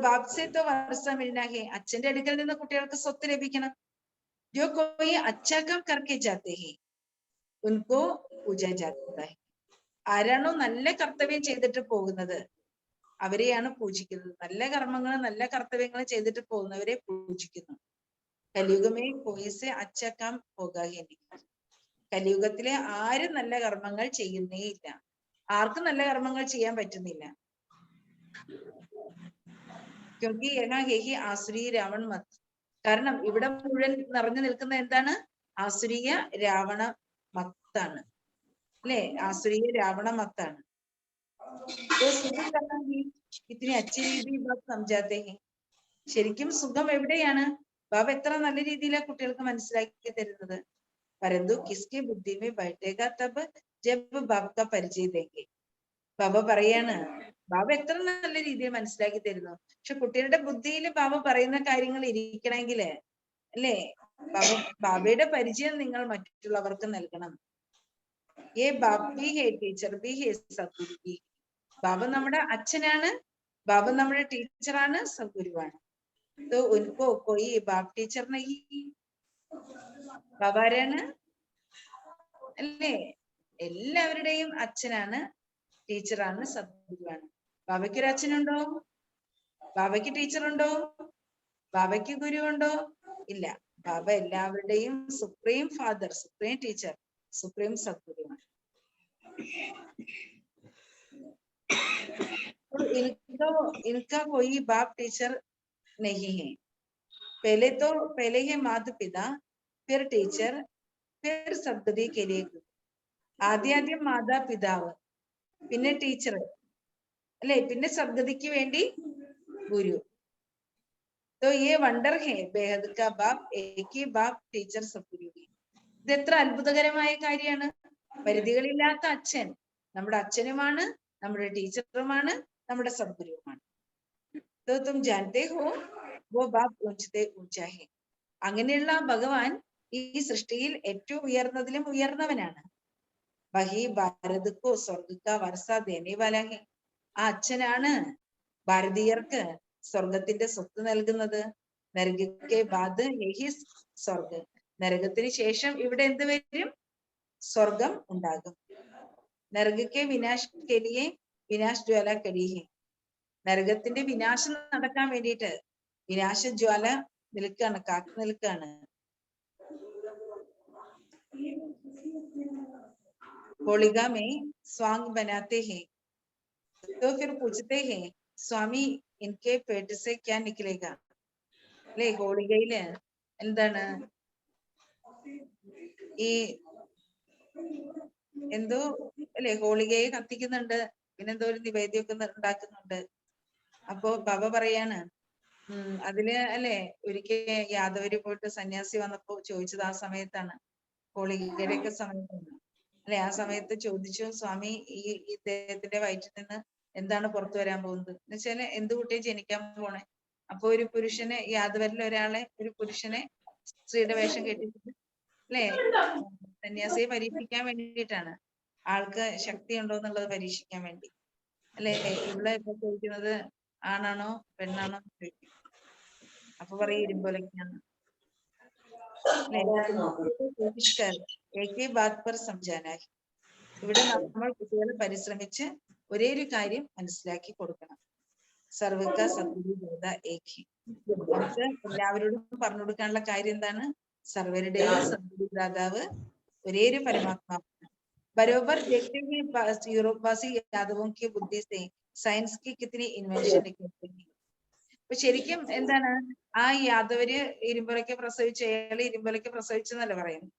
ബാബ്സെത്തോ വർഷ മിൽനാ ഹൈ. അച്ഛന്റെ അടുക്കൽ നിന്ന് കുട്ടികൾക്ക് സ്വത്ത് ലഭിക്കണം. जो कोई अच्छा काम करके जाते हैं उनको पूजा जाता है. ആരാണോ നല്ല കർത്തവ്യം ചെയ്തിട്ട് പോകുന്നത് അവരെയാണ് പൂജിക്കുന്നത്. നല്ല കർമ്മങ്ങളും നല്ല കർത്തവ്യങ്ങളും ചെയ്തിട്ട് പോകുന്നവരെ പൂജിക്കുന്നു. കലിയുഗമേ കോയിസെ അച്ചക്കാം പോകാഹിനി. കലിയുഗത്തിലെ ആരും നല്ല കർമ്മങ്ങൾ ചെയ്യുന്നേ ഇല്ല. ആർക്കും നല്ല കർമ്മങ്ങൾ ചെയ്യാൻ പറ്റുന്നില്ല. ക്യോങ്കി യഹാ യഹി ആസുരി രാവൺ മത്. കാരണം ഇവിടെ മുഴുവൻ നിറഞ്ഞു നിൽക്കുന്ന എന്താണ്? ആസുരീയ രാവണ മത്താണ്, അല്ലെ, ആസുരീയ രാവണ മത്താണ്. ഇത്തിരി അച്ഛ രീതി സംജാത്തെ. ശരിക്കും സുഖം എവിടെയാണ്? ബാബ എത്ര നല്ല രീതിയിലാണ് കുട്ടികൾക്ക് മനസ്സിലാക്കി തരുന്നത്. പരന്തു കിസ്കി ബുദ്ധി മേ ബൈഠേഗാ തബ് ജബ് ബാബ് കാ പരിചയ ദേംഗെ. ബാബ പറയാണ്, ബാബ എത്ര നല്ല രീതിയിൽ മനസ്സിലാക്കി തരുന്നു, പക്ഷെ കുട്ടികളുടെ ബുദ്ധിയിൽ ബാബ പറയുന്ന കാര്യങ്ങൾ ഇരിക്കണമെങ്കിൽ, അല്ലേ, ബാബയുടെ പരിചയം നിങ്ങൾ മറ്റുള്ളവർക്ക് നൽകണം. ഏ ബാബ് ബി ഹേ ടീച്ചർ ബി ഹേ സദ്ഗുരു ബി. ബാബ നമ്മുടെ അച്ഛനാണ്, ബാബ നമ്മുടെ ടീച്ചറാണ്, സദ്ഗുരുവാണ്. तो उनको कोई बाप टीचर नहीं. ബാബ ആരാണ്? അല്ലേ, എല്ലാവരുടെയും അച്ഛനാണ്, ടീച്ചറാണ്, സദ്ഗുരുവാണ്. ബാബയ്ക്കൊരു അച്ഛനുണ്ടോ? ബാബയ്ക്ക് ടീച്ചറുണ്ടോ? ബാബയ്ക്ക് ഗുരു ഉണ്ടോ? ഇല്ല. ബാബ എല്ലാവരുടെയും supreme father, supreme teacher, supreme സദ്ഗുരുവാണ്. इनका कोई बाप टीचर नहीं है. पहले है माता पिता, फिर टीचर, फिर सद्गति के लिए. ആദ്യം മാതാപിതാവ്, പിന്നെ ടീച്ചർ, അല്ലെ, പിന്നെ സദ്ഗതിക്ക് വേണ്ടി ഗുരു. तो ये वंडर है बेहद का बाप एक ही बाप टीचर सद्गुरु. ഇത് എത്ര അത്ഭുതകരമായ കാര്യമാണ്. പരിധികളില്ലാത്ത അച്ഛൻ നമ്മുടെ അച്ഛനുമാണ്, നമ്മുടെ ടീച്ചറുമാണ്, നമ്മുടെ സദ്ഗുരുവുമാണ്. तो तुम जानते हो वो बाप ऊंचते ऊंचा है. അങ്ങനെയുള്ള ഭഗവാൻ ഈ സൃഷ്ടിയിൽ ഏറ്റവും ഉയർന്നതിലും ഉയർന്നവനാണ്. വഹി ഭാരതക്കോ സ്വർഗ വർഷ ദേനെ വാലാ ഹെ. ആ അച്ഛനാണ് ഭാരതീയർക്ക് സ്വർഗത്തിന്റെ സ്വത്ത് നൽകുന്നത്. നരകക്കെ ബാദ് യഹി സ്വർഗ. നരകത്തിന് ശേഷം ഇവിടെ എന്ത് വരും? സ്വർഗം ഉണ്ടാകും. നരകക്കെ വിനാശ് കെ ലിയെ വിനാശ് ജ്വാല കടിഹി. നരകത്തിന്റെ വിനാശം നടക്കാൻ വേണ്ടിയിട്ട് വിനാശ ജ്വാല നിൽക്കാണ്, കാത്തു നിൽക്കാണ്. होलिका में स्वांग बनाते हैं तो फिर पूछते हैं स्वामी इनके पेट से क्या निकलेगा. അല്ലെ, ഹോളികയില് എന്താണ് ഈ എന്തോ അല്ലെ, ഹോളികയെ കത്തിക്കുന്നുണ്ട്, പിന്നെന്തോ ഒരു നിവേദ്യമൊക്കെ ഉണ്ടാക്കുന്നുണ്ട്. അപ്പോ ബാബ പറയാണ്, അതില് അല്ലെ ഒരിക്കൽ യാദവര് പോയിട്ട് സന്യാസി വന്നപ്പോ ചോദിച്ചത് ആ സമയത്താണ്, ഹോളികയുടെ ഒക്കെ സമയത്താണ് അല്ലെ. ആ സമയത്ത് ചോദിച്ചു, സ്വാമി ഈ ഇദ്ദേഹത്തിന്റെ വയറ്റിൽ നിന്ന് എന്താണ് പുറത്തു വരാൻ പോകുന്നത് എന്ന് വെച്ചാല് എന്ത് കുട്ടിയെ ജനിക്കാൻ പോണേ. അപ്പൊ ഒരു പുരുഷനെ, യാദവരിൽ ഒരാളെ, ഒരു പുരുഷനെ സ്ത്രീയുടെ വേഷം കെട്ടിട്ട് അല്ലെ സന്യാസിയെ പരീക്ഷിക്കാൻ വേണ്ടിയിട്ടാണ്, ആൾക്ക് ശക്തി ഉണ്ടോ എന്നുള്ളത് പരീക്ഷിക്കാൻ വേണ്ടി അല്ലെ. ഇവിടെ ഇപ്പൊ ചോദിക്കുന്നത് ആണാണോ പെണ്ണാണോ ചോദിക്കും. അപ്പൊ പറയും ഇരുമ്പൊലക്കാണ്. ഇവിടെ നമ്മൾ കുട്ടികളെ പരിശ്രമിച്ച് ഒരേ ഒരു കാര്യം മനസ്സിലാക്കി കൊടുക്കണം. സർവക സദ്ഗുരു ദാത ഏകി. നമുക്ക് എല്ലാവരോടും പറഞ്ഞു കൊടുക്കാനുള്ള കാര്യം എന്താണ്? സർവരുടെയും സദ്ഗുരു ദാതാവ് ഒരേ ഒരു പരമാത്മാവാണ്. बरोबर देखते हैं യൂറോപ്വാസി യാദവോं की बुद्धि से साइंस की कितनी इन्वेंशन निकलती है. അപ്പൊ ശരിക്കും എന്താണ്, ആ യാദവര് ഇരുമ്പൊലക്കെ പ്രസവിച്ചു, അയാൾ ഇരുമ്പൊലക്കെ പ്രസവിച്ചെന്നല്ല പറയുന്നത്.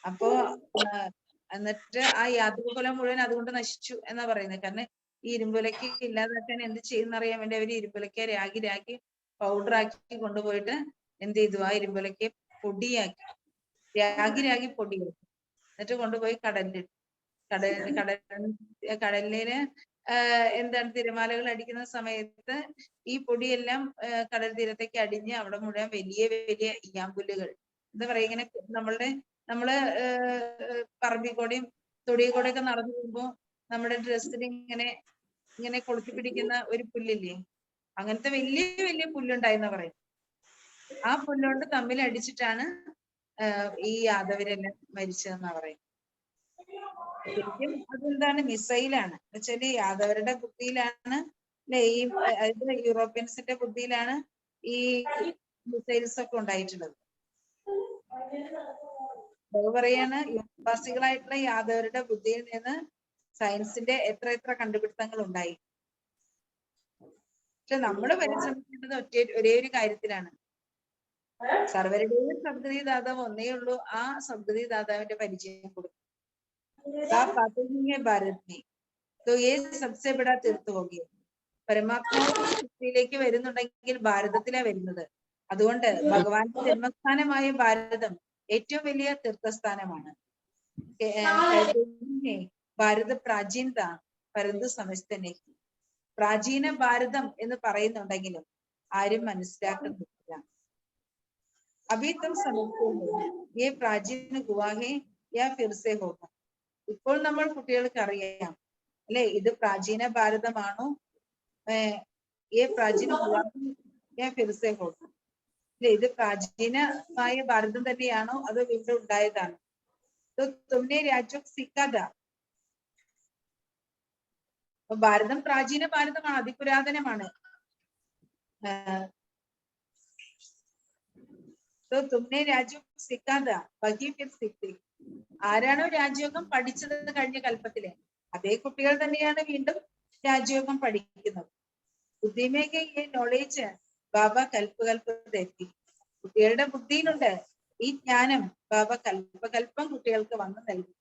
അപ്പോ എന്നിട്ട് ആ യാദവ കുലം മുഴുവൻ അതുകൊണ്ട് നശിച്ചു എന്നാ പറയുന്നത്. കാരണം ഈ ഇരുമ്പൊലക്ക് ഇല്ലാതാക്കാൻ എന്ത് ചെയ്യുന്നറിയാൻ വേണ്ടി അവര് ഇരുമ്പൊലക്കെ രാഗി പൗഡറാക്കി കൊണ്ടുപോയിട്ട് എന്ത് ചെയ്തു, ആ ഇരുമ്പൊലക്കെ പൊടിയാക്കി രാഗി പൊടിയാക്കി എന്നിട്ട് കൊണ്ടുപോയി കടലിലിട്ടു. കടലില് എന്താണ് തിരമാലകൾ അടിക്കുന്ന സമയത്ത് ഈ പൊടിയെല്ലാം കടൽ തീരത്തേക്ക് അടിഞ്ഞ് അവിടെ മുഴുവൻ വലിയ വലിയ ഇയാമ്പുല്ലുകൾ, എന്താ പറയാ, ഇങ്ങനെ നമ്മള് പറമ്പിൽ കൂടെയും തൊടിയിൽ കൂടെ ഒക്കെ നടന്നു പോകുമ്പോ നമ്മുടെ ഡ്രസ്സിൽ ഇങ്ങനെ കൊളുത്തി പിടിക്കുന്ന ഒരു പുല്ലില്ലേ, അങ്ങനത്തെ വലിയ വലിയ പുല്ലുണ്ടായെന്ന് പറയും. ആ പുല്ലുകൊണ്ട് തമ്മിൽ അടിച്ചിട്ടാണ് ഈ യാദവരെല്ലാം മരിച്ചതെന്നാ പറയും. ശരിക്കും അതെന്താണ്, മിസൈലാണ് എന്ന് വെച്ചാല് യാദവരുടെ ബുദ്ധിയിലാണ് അല്ലെ, ഈ യൂറോപ്യൻസിന്റെ ബുദ്ധിയിലാണ് ഈ മിസൈൽസ് ഒക്കെ ഉണ്ടായിട്ടുള്ളത്. പറയാണ്, യൂറോപ്വാസികളായിട്ടുള്ള യാദവരുടെ ബുദ്ധിയിൽ നിന്ന് സയൻസിന്റെ എത്ര കണ്ടുപിടുത്തങ്ങൾ ഉണ്ടായി. പക്ഷെ നമ്മൾ പരിശ്രമിക്കേണ്ടത് ഒരേ ഒരു കാര്യത്തിലാണ്. സർവരുടെയും സദ്ഗതി ദാതാവ് ഒന്നേ ഉള്ളൂ, ആ സദ്ഗതി ദാതാവിന്റെ പരിചയം കൊടുക്കും. ഭാരത് മേ तो ये सबसे बड़ा तीर्थ हो गया. പരമാത്മാവ് സൃഷ്ടിയിലേക്ക് വരുന്നുണ്ടെങ്കിൽ ഭാരതത്തിലാ വരുന്നത്. അതുകൊണ്ട് ഭഗവാന്റെ ജന്മസ്ഥാനമായ ഭാരതം ഏറ്റവും വലിയ തീർത്ഥസ്ഥാനമാണ്. ഭാരത പ്രാചീനത പരന്തു സമസ്തനെ. പ്രാചീന ഭാരതം എന്ന് പറയുന്നുണ്ടെങ്കിലും ആരും മനസ്സിലാക്കുന്നില്ല. അഭിത്തം സമസ്തേ പ്രാചീന ഗുവാഹേ യാ ഫിർസേ ഹോഗ. ഇപ്പോൾ നമ്മൾ കുട്ടികൾക്ക് അറിയാം അല്ലെ, ഇത് പ്രാചീന ഭാരതമാണോ, പ്രാചീന ഫിർസേ ഹോഗ അല്ലെ, ഇത് പ്രാചീനമായ ഭാരതം തന്നെയാണോ അതോ വീണ്ടും ഉണ്ടായതാണോ? തുമ്നെ രാജ്യം സിക്കാത. ഭാരതം പ്രാചീന ഭാരതമാണ്, അതിപുരാതനമാണ്. തുമ്നെ രാജ്യം സിക്കാത ബഹി ഫിർ സിഖ്തി. ആരാണോ രാജയോഗം പഠിച്ചത് കഴിഞ്ഞ കൽപ്പത്തില്, അതേ കുട്ടികൾ തന്നെയാണ് വീണ്ടും രാജയോഗം പഠിക്കുന്നത്. ബുദ്ധിമേക്ക് ഈ നോളേജ് ബാബ കൽപ്പകൽപ്പത്തി. കുട്ടികളുടെ ബുദ്ധിയിലുണ്ട് ഈ ജ്ഞാനം, ബാബ കൽപ്പകൽപ്പം കുട്ടികൾക്ക് വന്നു നൽകി.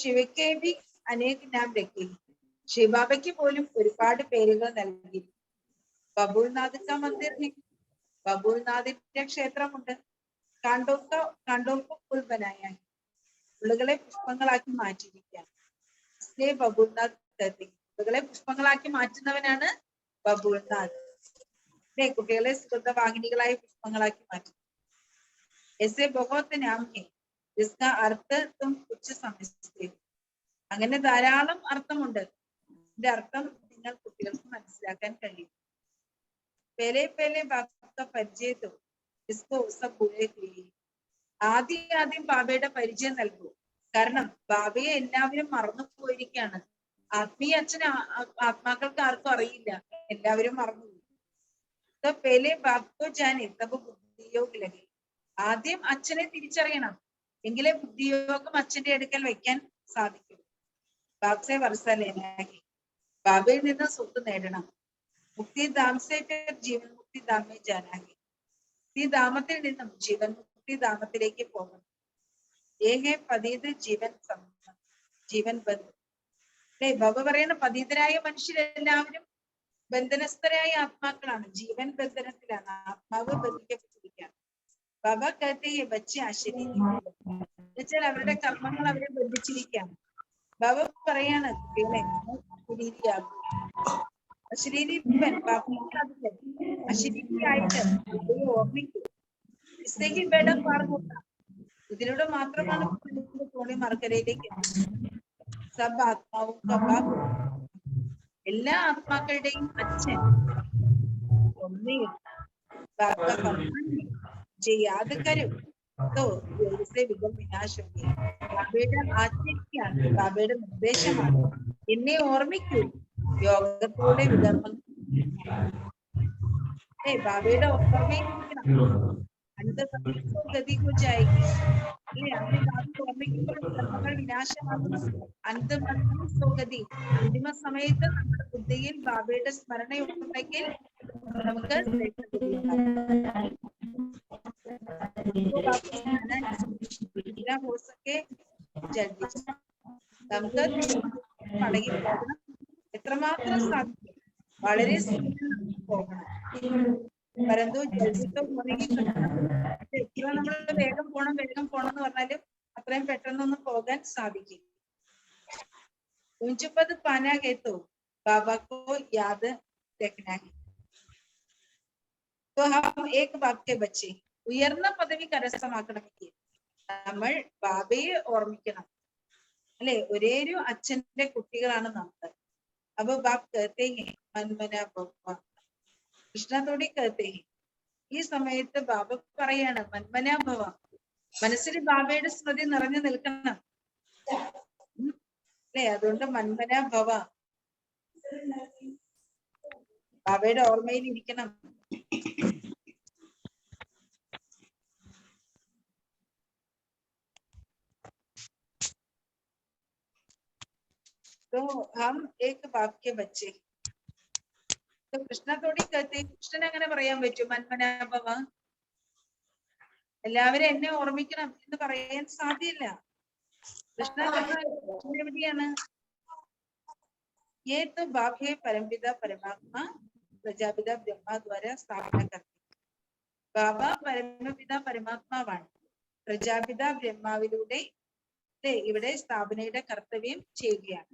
ശിവയ്ക്ക് ബി അനേക നാം രക്കി. ശിവബാബയ്ക്ക് പോലും ഒരുപാട് പേരുകൾ നൽകി. ബബുൾനാഥ് കാ മന്ദിർ, ബബുൾനാഥിന്റെ ക്ഷേത്രമുണ്ട്. കാണ്ടോക്ക് പുൽ ബനായ, പുള്ളുകളെ പുഷ്പങ്ങളാക്കി മാറ്റിയിരിക്കുകയാണ്. ബബുൾനാഥ്, പുള്ളുകളെ പുഷ്പങ്ങളാക്കി മാറ്റുന്നവനാണ് ബബുൾനാഥ്. കുട്ടികളെ സുഗന്ധവാഹിനികളായി പുഷ്പങ്ങളാക്കി മാറ്റി. ऐसे बहुत नाम है जिसका अर्थ तुम कुछ समझते हो. അങ്ങനെ ധാരാളം അർത്ഥമുണ്ട്, ഇതിന്റെ അർത്ഥം നിങ്ങൾ കുട്ടികൾക്ക് മനസ്സിലാക്കാൻ കഴിയും. പേലെ ബാബ പരിചയത്തോ ഇസ്കോ സബ് ഭൂലേ ഗയേ. ആദ്യം ബാബയുടെ പരിചയം നൽകൂ, കാരണം ബാബയെ എല്ലാവരും മറന്നു പോയിരിക്കുകയാണ്. ആത്മീയ അച്ഛൻ ആത്മാക്കൾക്ക് ആർക്കും അറിയില്ല, എല്ലാവരും മറന്നു. പേലെ ബാപ്കോ ജാനെ തബ് ബുദ്ധിയോഗ് ലഗെ. ആദ്യം അച്ഛനെ തിരിച്ചറിയണം, എങ്കിലേ ബുദ്ധിയോഗം അച്ഛന്റെ അടുക്കൽ വെക്കാൻ സാധിക്കും. ബാപ്സെ വർഷ ലേനാകി, ബാബയിൽ നിന്ന് സ്വത്ത് നേടണം. മുക്തി ധാംസെ ജീവൻ മുക്തി ധാമേ ജാനാകി, ഈ ധാമത്തിൽ നിന്നും ജീവൻ മുക്തി ധാമത്തിലേക്ക് പോകണം. ഏകെ പതീത് ജീവൻ ജീവൻ ബന്ധു. അല്ലെ, ബാബ പറയുന്ന പതീതരായ മനുഷ്യരെല്ലാവരും ബന്ധനസ്ഥരായ ആത്മാക്കളാണ്, ജീവൻ ബന്ധനത്തിലാണ്, ആത്മാവ് ബന്ധിക്കപ്പെട്ടിരിക്കുകയാണ്. ബാബ കഹത്തെ ബച്ചെ അശരീരി എന്നുവെച്ചാൽ അവരുടെ കർമ്മങ്ങൾ അവരെ ബന്ധിച്ചിരിക്കുകയാണ്. ബാബ പറയാണ് കുട്ടികളെ അശരീരി അശരീരിയായിട്ട് ഓർമ്മിക്കും. വേട പാർമുട്ട, ഇതിലൂടെ മാത്രമാണ് തോണി മർക്കരയിലേക്ക് സബ് ആത്മാവും എല്ലാ ആത്മാക്കളുടെയും അച്ഛൻ ഒന്നേയും യാद करो तो इससे विघ्न विनाश होगी. ബാബയുടെ ആജ്ഞയാണ്, ബാബയുടെ നിർദ്ദേശമാണ്, എന്നെ ഓർമ്മിക്കൂ, യോഗത്തിലൂടെ വിധർമ്മം. ബാബയുടെ ഓർമ്മയിരിക്കണം, ഗതി കുറിച്ചായിരിക്കും. അല്ലെ, അങ്ങനെ ബാബ ഓർമ്മിക്കുമ്പോൾ വിധർമ്മങ്ങൾ വിനാശമാകുന്നു. അന്തിമഗതി, അന്തിമ സമയത്ത് നമ്മുടെ ബുദ്ധിയിൽ ബാബയുടെ സ്മരണയുണ്ടെങ്കിൽ നമുക്ക് നമുക്ക് മടങ്ങി പോകണം. എത്രമാത്രം സാധിക്കും വളരെ പോകണം. പരന്തു എത്ര നമ്മൾ വേഗം പോണം എന്ന് പറഞ്ഞാലും അത്രയും പെട്ടെന്നൊന്നും പോകാൻ സാധിക്കും. ऊंचपद पाना है तो बाबा को याद रखना है. तो हम एक बाप के बच्चे, ഉയർന്ന പദവി കരസ്ഥമാക്കണമെങ്കിൽ നമ്മൾ ബാബയെ ഓർമ്മിക്കണം. അല്ലെ, ഒരേ ഒരു അച്ഛന്റെ കുട്ടികളാണ് നമ്മൾ. അപ്പൊ ബാബ് കഹത്തെ ഹെ മൻമന ബപ്പ, കൃഷ്ണത്തോടി കഹത്തെ ഹെ. ഈ സമയത്ത് ബാബ പറയാണ് മന്മന ഭവ, മനസ്സിൽ ബാബയുടെ സ്മൃതി നിറഞ്ഞു നിൽക്കണം. അല്ലെ, അതുകൊണ്ട് മന്മന ഭവ, ബാബയുടെ ഓർമ്മയിൽ ഇരിക്കണം. तो हम एक बाप के बच्चे. तो കൃഷ്ണത്തോടി കഹത്തെ, കൃഷ്ണൻ അങ്ങനെ പറയാൻ പറ്റും മന്മനാഭവ, എല്ലാവരും എന്നെ ഓർമ്മിക്കണം എന്ന് പറയാൻ സാധ്യല്ല. കൃഷ്ണ എവിടെയാണ്? ये तो बाप है परमपिता परमात्मा പ്രജാപിത ബ്രഹ്മ ദ്വാര സ്ഥാപന കർത്തി. ബാബ പരമപിത പരമാത്മാവാണ്, പ്രജാപിത ബ്രഹ്മാവിലൂടെ ഇവിടെ സ്ഥാപനയുടെ കർത്തവ്യം ചെയ്യുകയാണ്.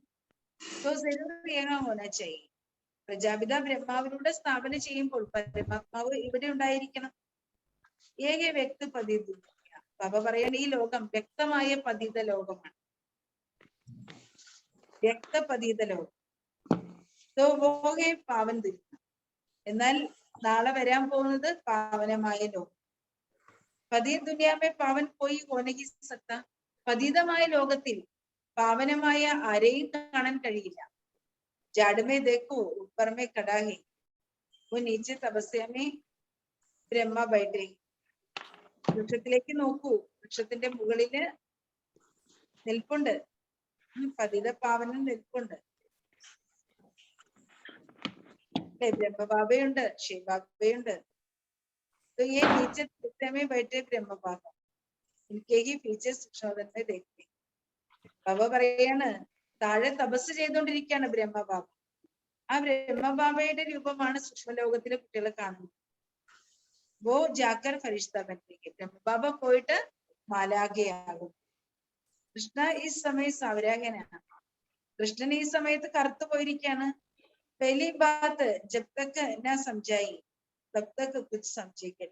പ്രജാപിത ബ്രഹ്മാവിലൂടെ സ്ഥാപന ചെയ്യുമ്പോൾ പരമാത്മാവ് ഇവിടെ ഉണ്ടായിരിക്കണം. ഏക വ്യക്തി പതിത. ബാബ പറയണ ഈ ലോകം വ്യക്തമായ പതിത ലോകമാണ്, വ്യക്തപതിത ലോകം. പാവൻ ദുരിതം. എന്നാൽ നാളെ വരാൻ പോകുന്നത് പാവനമായ ലോകം. പതിത ദുനിയാമേ പാവൻ പോയി ഹോനകി സത്ത. പതിതമായ ലോകത്തിൽ പാവനമായ ആരെയും കാണാൻ കഴിയില്ല. ജാഡ്മേ ദേഖോ ഉപ്പർമേ കടാഹേ वो नीचे तपस्या में ബ്രഹ്മ ബൈഠേ. വൃക്ഷത്തിലേക്ക് നോക്കൂ, വൃക്ഷത്തിന്റെ മുകളില് നിൽപ്പുണ്ട്, പതിത പാവനൻ നിൽപ്പുണ്ട്. ബ്രഹ്മബാബയുണ്ട്, ശിവബാബയുണ്ട്. तो ये नीचे तपस्या में बैठे ब्रह्म बाबा, इनके ही पीछे सुशोधन में देखते. ബാബ പറയാണ് താഴെ തപസ് ചെയ്തുകൊണ്ടിരിക്കുകയാണ് ബ്രഹ്മബാബ. ആ ബ്രഹ്മബാബയുടെ രൂപമാണ് സൂക്ഷ്മലോകത്തിലെ കുട്ടികളെ കാണുന്നത്. വോ ജാക്കർ ഫരിഷ്ത ബനേഗെ. ബ്രഹ്മബാബ പോയിട്ട് മാലാഖയാകും. കൃഷ്ണ ഈ സമയം സൗരാഗനാണ്. കൃഷ്ണൻ ഈ സമയത്ത് കറുത്തു പോയിരിക്കുകയാണ്. പഹലി ബാത്ത് ജബ് തക് ന സംജായി തബ് തക് കുച്ച് സംജേഗേ.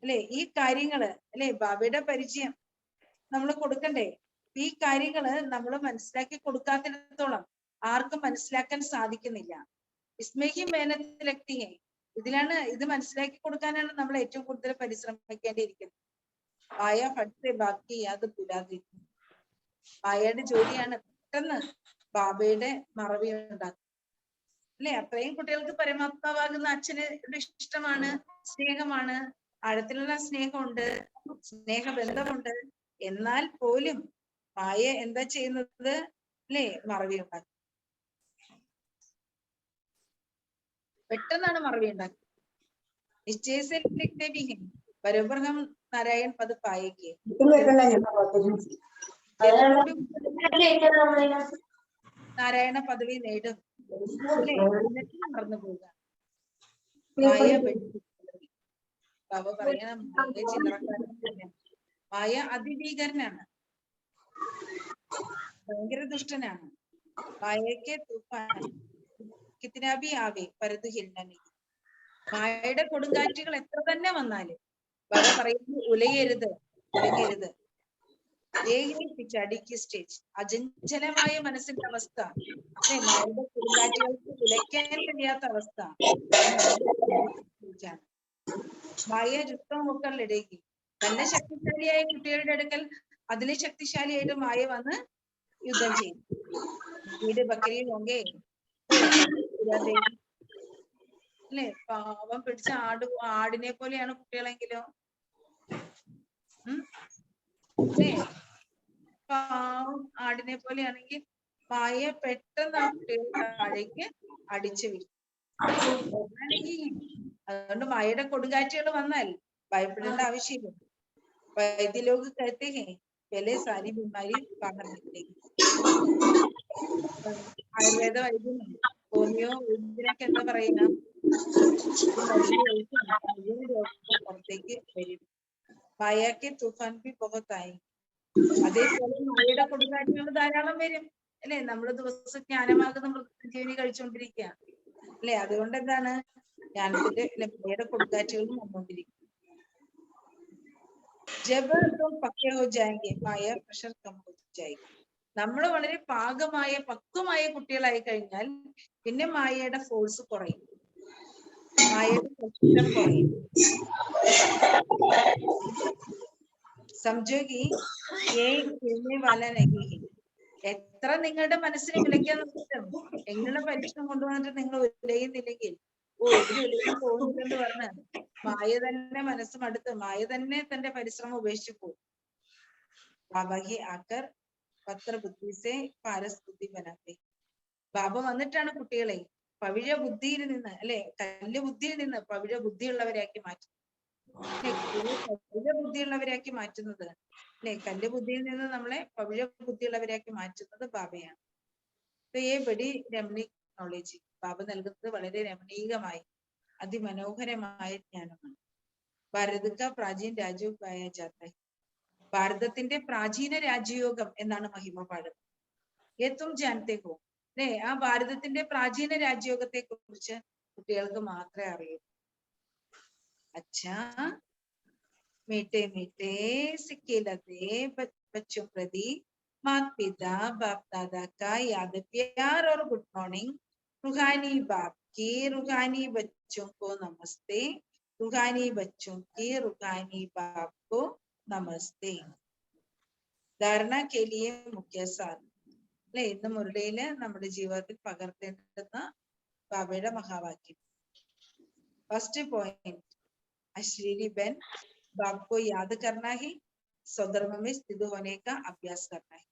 അല്ലെ, ഈ കാര്യങ്ങള് അല്ലെ ബാബയുടെ പരിചയം നമ്മൾ കൊടുക്കണ്ടേ. ഈ കാര്യങ്ങള് നമ്മൾ മനസ്സിലാക്കി കൊടുക്കാത്തിടത്തോളം ആർക്കും മനസ്സിലാക്കാൻ സാധിക്കുന്നില്ല. ഇസ്മേഹി മേനത്ത് ലക്തിയെ, ഇതിലാണ്, ഇത് മനസ്സിലാക്കി കൊടുക്കാനാണ് നമ്മൾ ഏറ്റവും കൂടുതൽ പരിശ്രമിക്കേണ്ടിയിരിക്കുന്നത്. മായ ഫട്സെ ബാക്കി യാത് പുലാതി. മായയുടെ ജോലിയാണ് പെട്ടെന്ന് ബാബയുടെ മറവി ഉണ്ടാക്കും. അല്ലെ, അത്രയും കുട്ടികൾക്ക് പരമാത്മാവാകുന്ന അച്ഛന് ഇഷ്ടമാണ്, സ്നേഹമാണ്, ആഴത്തിലുള്ള സ്നേഹമുണ്ട്, സ്നേഹബന്ധമുണ്ട്. എന്നാൽ പോലും മായ എന്താ ചെയ്യുന്നത്? അല്ലെ, മറവി ഉണ്ടാക്കും. പെട്ടെന്നാണ് മറവി ഉണ്ടാക്കുന്നത്. निश्चय से लिखते भी हैं, बरोबर हम नारायण पद पाएंगे। നാരായണ പദവി നേടും. അല്ലെ, എന്നിട്ട് മറന്നു പോവുക. മായ ബാബ പറയണം, മായ ചില്ലറക്കാരനല്ല, മായ അതിഭീകരനാണ്, ഭയങ്കര ദുഷ്ടനാണ്. മായയ്ക്ക് തൂഫാൻ കിतना भी ആവേ പരതു ഹിരണനി. മായയുടെ കൊടുങ്കാറ്റുകൾ എത്ര തന്നെ വന്നാലും ബാബ പറയുന്നത് ഉലയരുത്, ഉലങ്ങരുത്. പിച്ചടിക്ക് സ്റ്റേജ്, അചഞ്ചലമായ മനസ്സിന്റെ അവസ്ഥ, മായയുടെ കൊടുങ്കാറ്റുകൾക്ക് ഉലയ്ക്കാൻ കഴിയാത്ത അവസ്ഥ. മായ രുക്തം ഹോക്കർ ലടേകി. നല്ല ശക്തിശാലിയായ കുട്ടികളുടെ അടുക്കൽ അതിലെ ശക്തിശാലിയായിട്ട് മായ വന്ന് യുദ്ധം ചെയ്യും. വീട് ബക്കരി ഹോങ്കേ അല്ലെ, പാവം പിടിച്ച ആടിനെ പോലെയാണ് കുട്ടികളെങ്കിലോ. അല്ലേ, പാവം ആടിനെ പോലെയാണെങ്കിൽ മായ പെട്ടെന്ന് ആ കുട്ടികളുടെ താഴേക്ക് അടിച്ചു വീഴും. അതുകൊണ്ട് മായയുടെ കൊടുങ്കാറ്റുകൾ വന്നാൽ ഭയപ്പെടേണ്ട ആവശ്യമില്ല. വൈദ്യലോക कहते हैं पहले सारी बीमारी बाहर निकलेगी. ആയുർവേദ വൈദ്യം ഹോമിയോ വൈദ്യനൊക്കെ എന്താ പറയുക, പുറത്തേക്ക് വരും. മായക്ക് തൂഫാൻ ബി ബഹുത്തായി. അതേപോലെ മായയുടെ കൊടുങ്കാറ്റുകൾ ധാരാളം വരും. അല്ലെ, നമ്മള് ദിവസം ജ്ഞാനമാകുന്ന മൃഗജീവനി കഴിച്ചുകൊണ്ടിരിക്കുക. അല്ലെ, അതുകൊണ്ട് എന്താണ്, ജ്ഞാനത്തിന്റെ മായയുടെ കൊടുങ്കാറ്റുകൾ വന്നുകൊണ്ടിരിക്കും. ജബ് പക്ക ഹോ ജായെങ്കെ മായ പ്രഷർ കം ഹോ ജായെങ്കി. നമ്മൾ വളരെ പാകമായ പക്വമായ കുട്ടികളായി കഴിഞ്ഞാൽ പിന്നെ മായയുടെ ഫോഴ്സ് കുറയും, മായയുടെ പ്രഷർ കുറയും. സംജോഗി എത്ര നിങ്ങളുടെ മനസ്സിനെ വിലയ്ക്കാൻ നോക്കിയിട്ടും എങ്ങനെ പരീക്ഷണം കൊണ്ടുവന്നിട്ട് നിങ്ങൾ ഉലയുന്നില്ലെങ്കിൽ, ഇതിന് ഉലയാൻ പോകുന്നില്ലെന്ന് പറഞ്ഞ് മായ തന്നെ മനസ്സ് മടുത്ത് മായ തന്നെ തന്റെ പരിശ്രമം ഉപേക്ഷിച്ചു പോകും. ബാബാഹി ആക്കർ പത്ര ബുദ്ധിസെ പാരസ് ബുദ്ധി ബനാത്തെ. ബാബ വന്നിട്ടാണ് കുട്ടികളെ പവിഴ ബുദ്ധിയിൽ നിന്ന്, അല്ലെ, കല്ല് ബുദ്ധിയിൽ നിന്ന് പവിഴ ബുദ്ധിയുള്ളവരാക്കി മാറ്റുന്നത്. പവിഴ ബുദ്ധിയുള്ളവരാക്കി മാറ്റുന്നത്, അല്ലെ, കല്ല് ബുദ്ധിയിൽ നിന്ന് നമ്മളെ പവിഴ ബുദ്ധിയുള്ളവരാക്കി മാറ്റുന്നത് ബാബയാണ്. Buddy രമണീക് knowledge. ബാബ നൽകുന്നത് വളരെ രമണീകമായി അതിമനോഹരമായ ജ്ഞാനമാണ്. ഭാരത് കാ പ്രാചീന രാജയോഗ പായ ജാത്ത ഹൈ. ഭാരതത്തിന്റെ പ്രാചീന രാജയോഗം എന്നാണ് മഹിമ പാടുന്നത്. ഏതും ജാനത്തെ ഹോ. അല്ലെ, ആ ഭാരതത്തിന്റെ പ്രാചീന രാജയോഗത്തെ കുറിച്ച് കുട്ടികൾക്ക് മാത്രമേ അറിയൂ. അച്ഛാ मीठे मीठे सिक्के लदे बच्चों प्रति माता पिता बाप दादा का याद प्यार और गुड मॉर्निंग. रूहानी बाप की रूहानी बच्चों को नमस्ते. रूहानी बच्चों की रूहानी बाप को नमस्ते. ധാരണ के लिए मुख्य सार. അല്ലെ, ഇന്ന് മുരളിയില് നമ്മുടെ ജീവിതത്തിൽ പകർത്തേണ്ടുന്ന ബാബയുടെ മഹാവാക്യം. ഫസ്റ്റ് പോയിന്റ്, അശ്രീരി ബെൻ बाप को याद करना ही स्वधर्म में स्थित होने का अभ्यास करना है.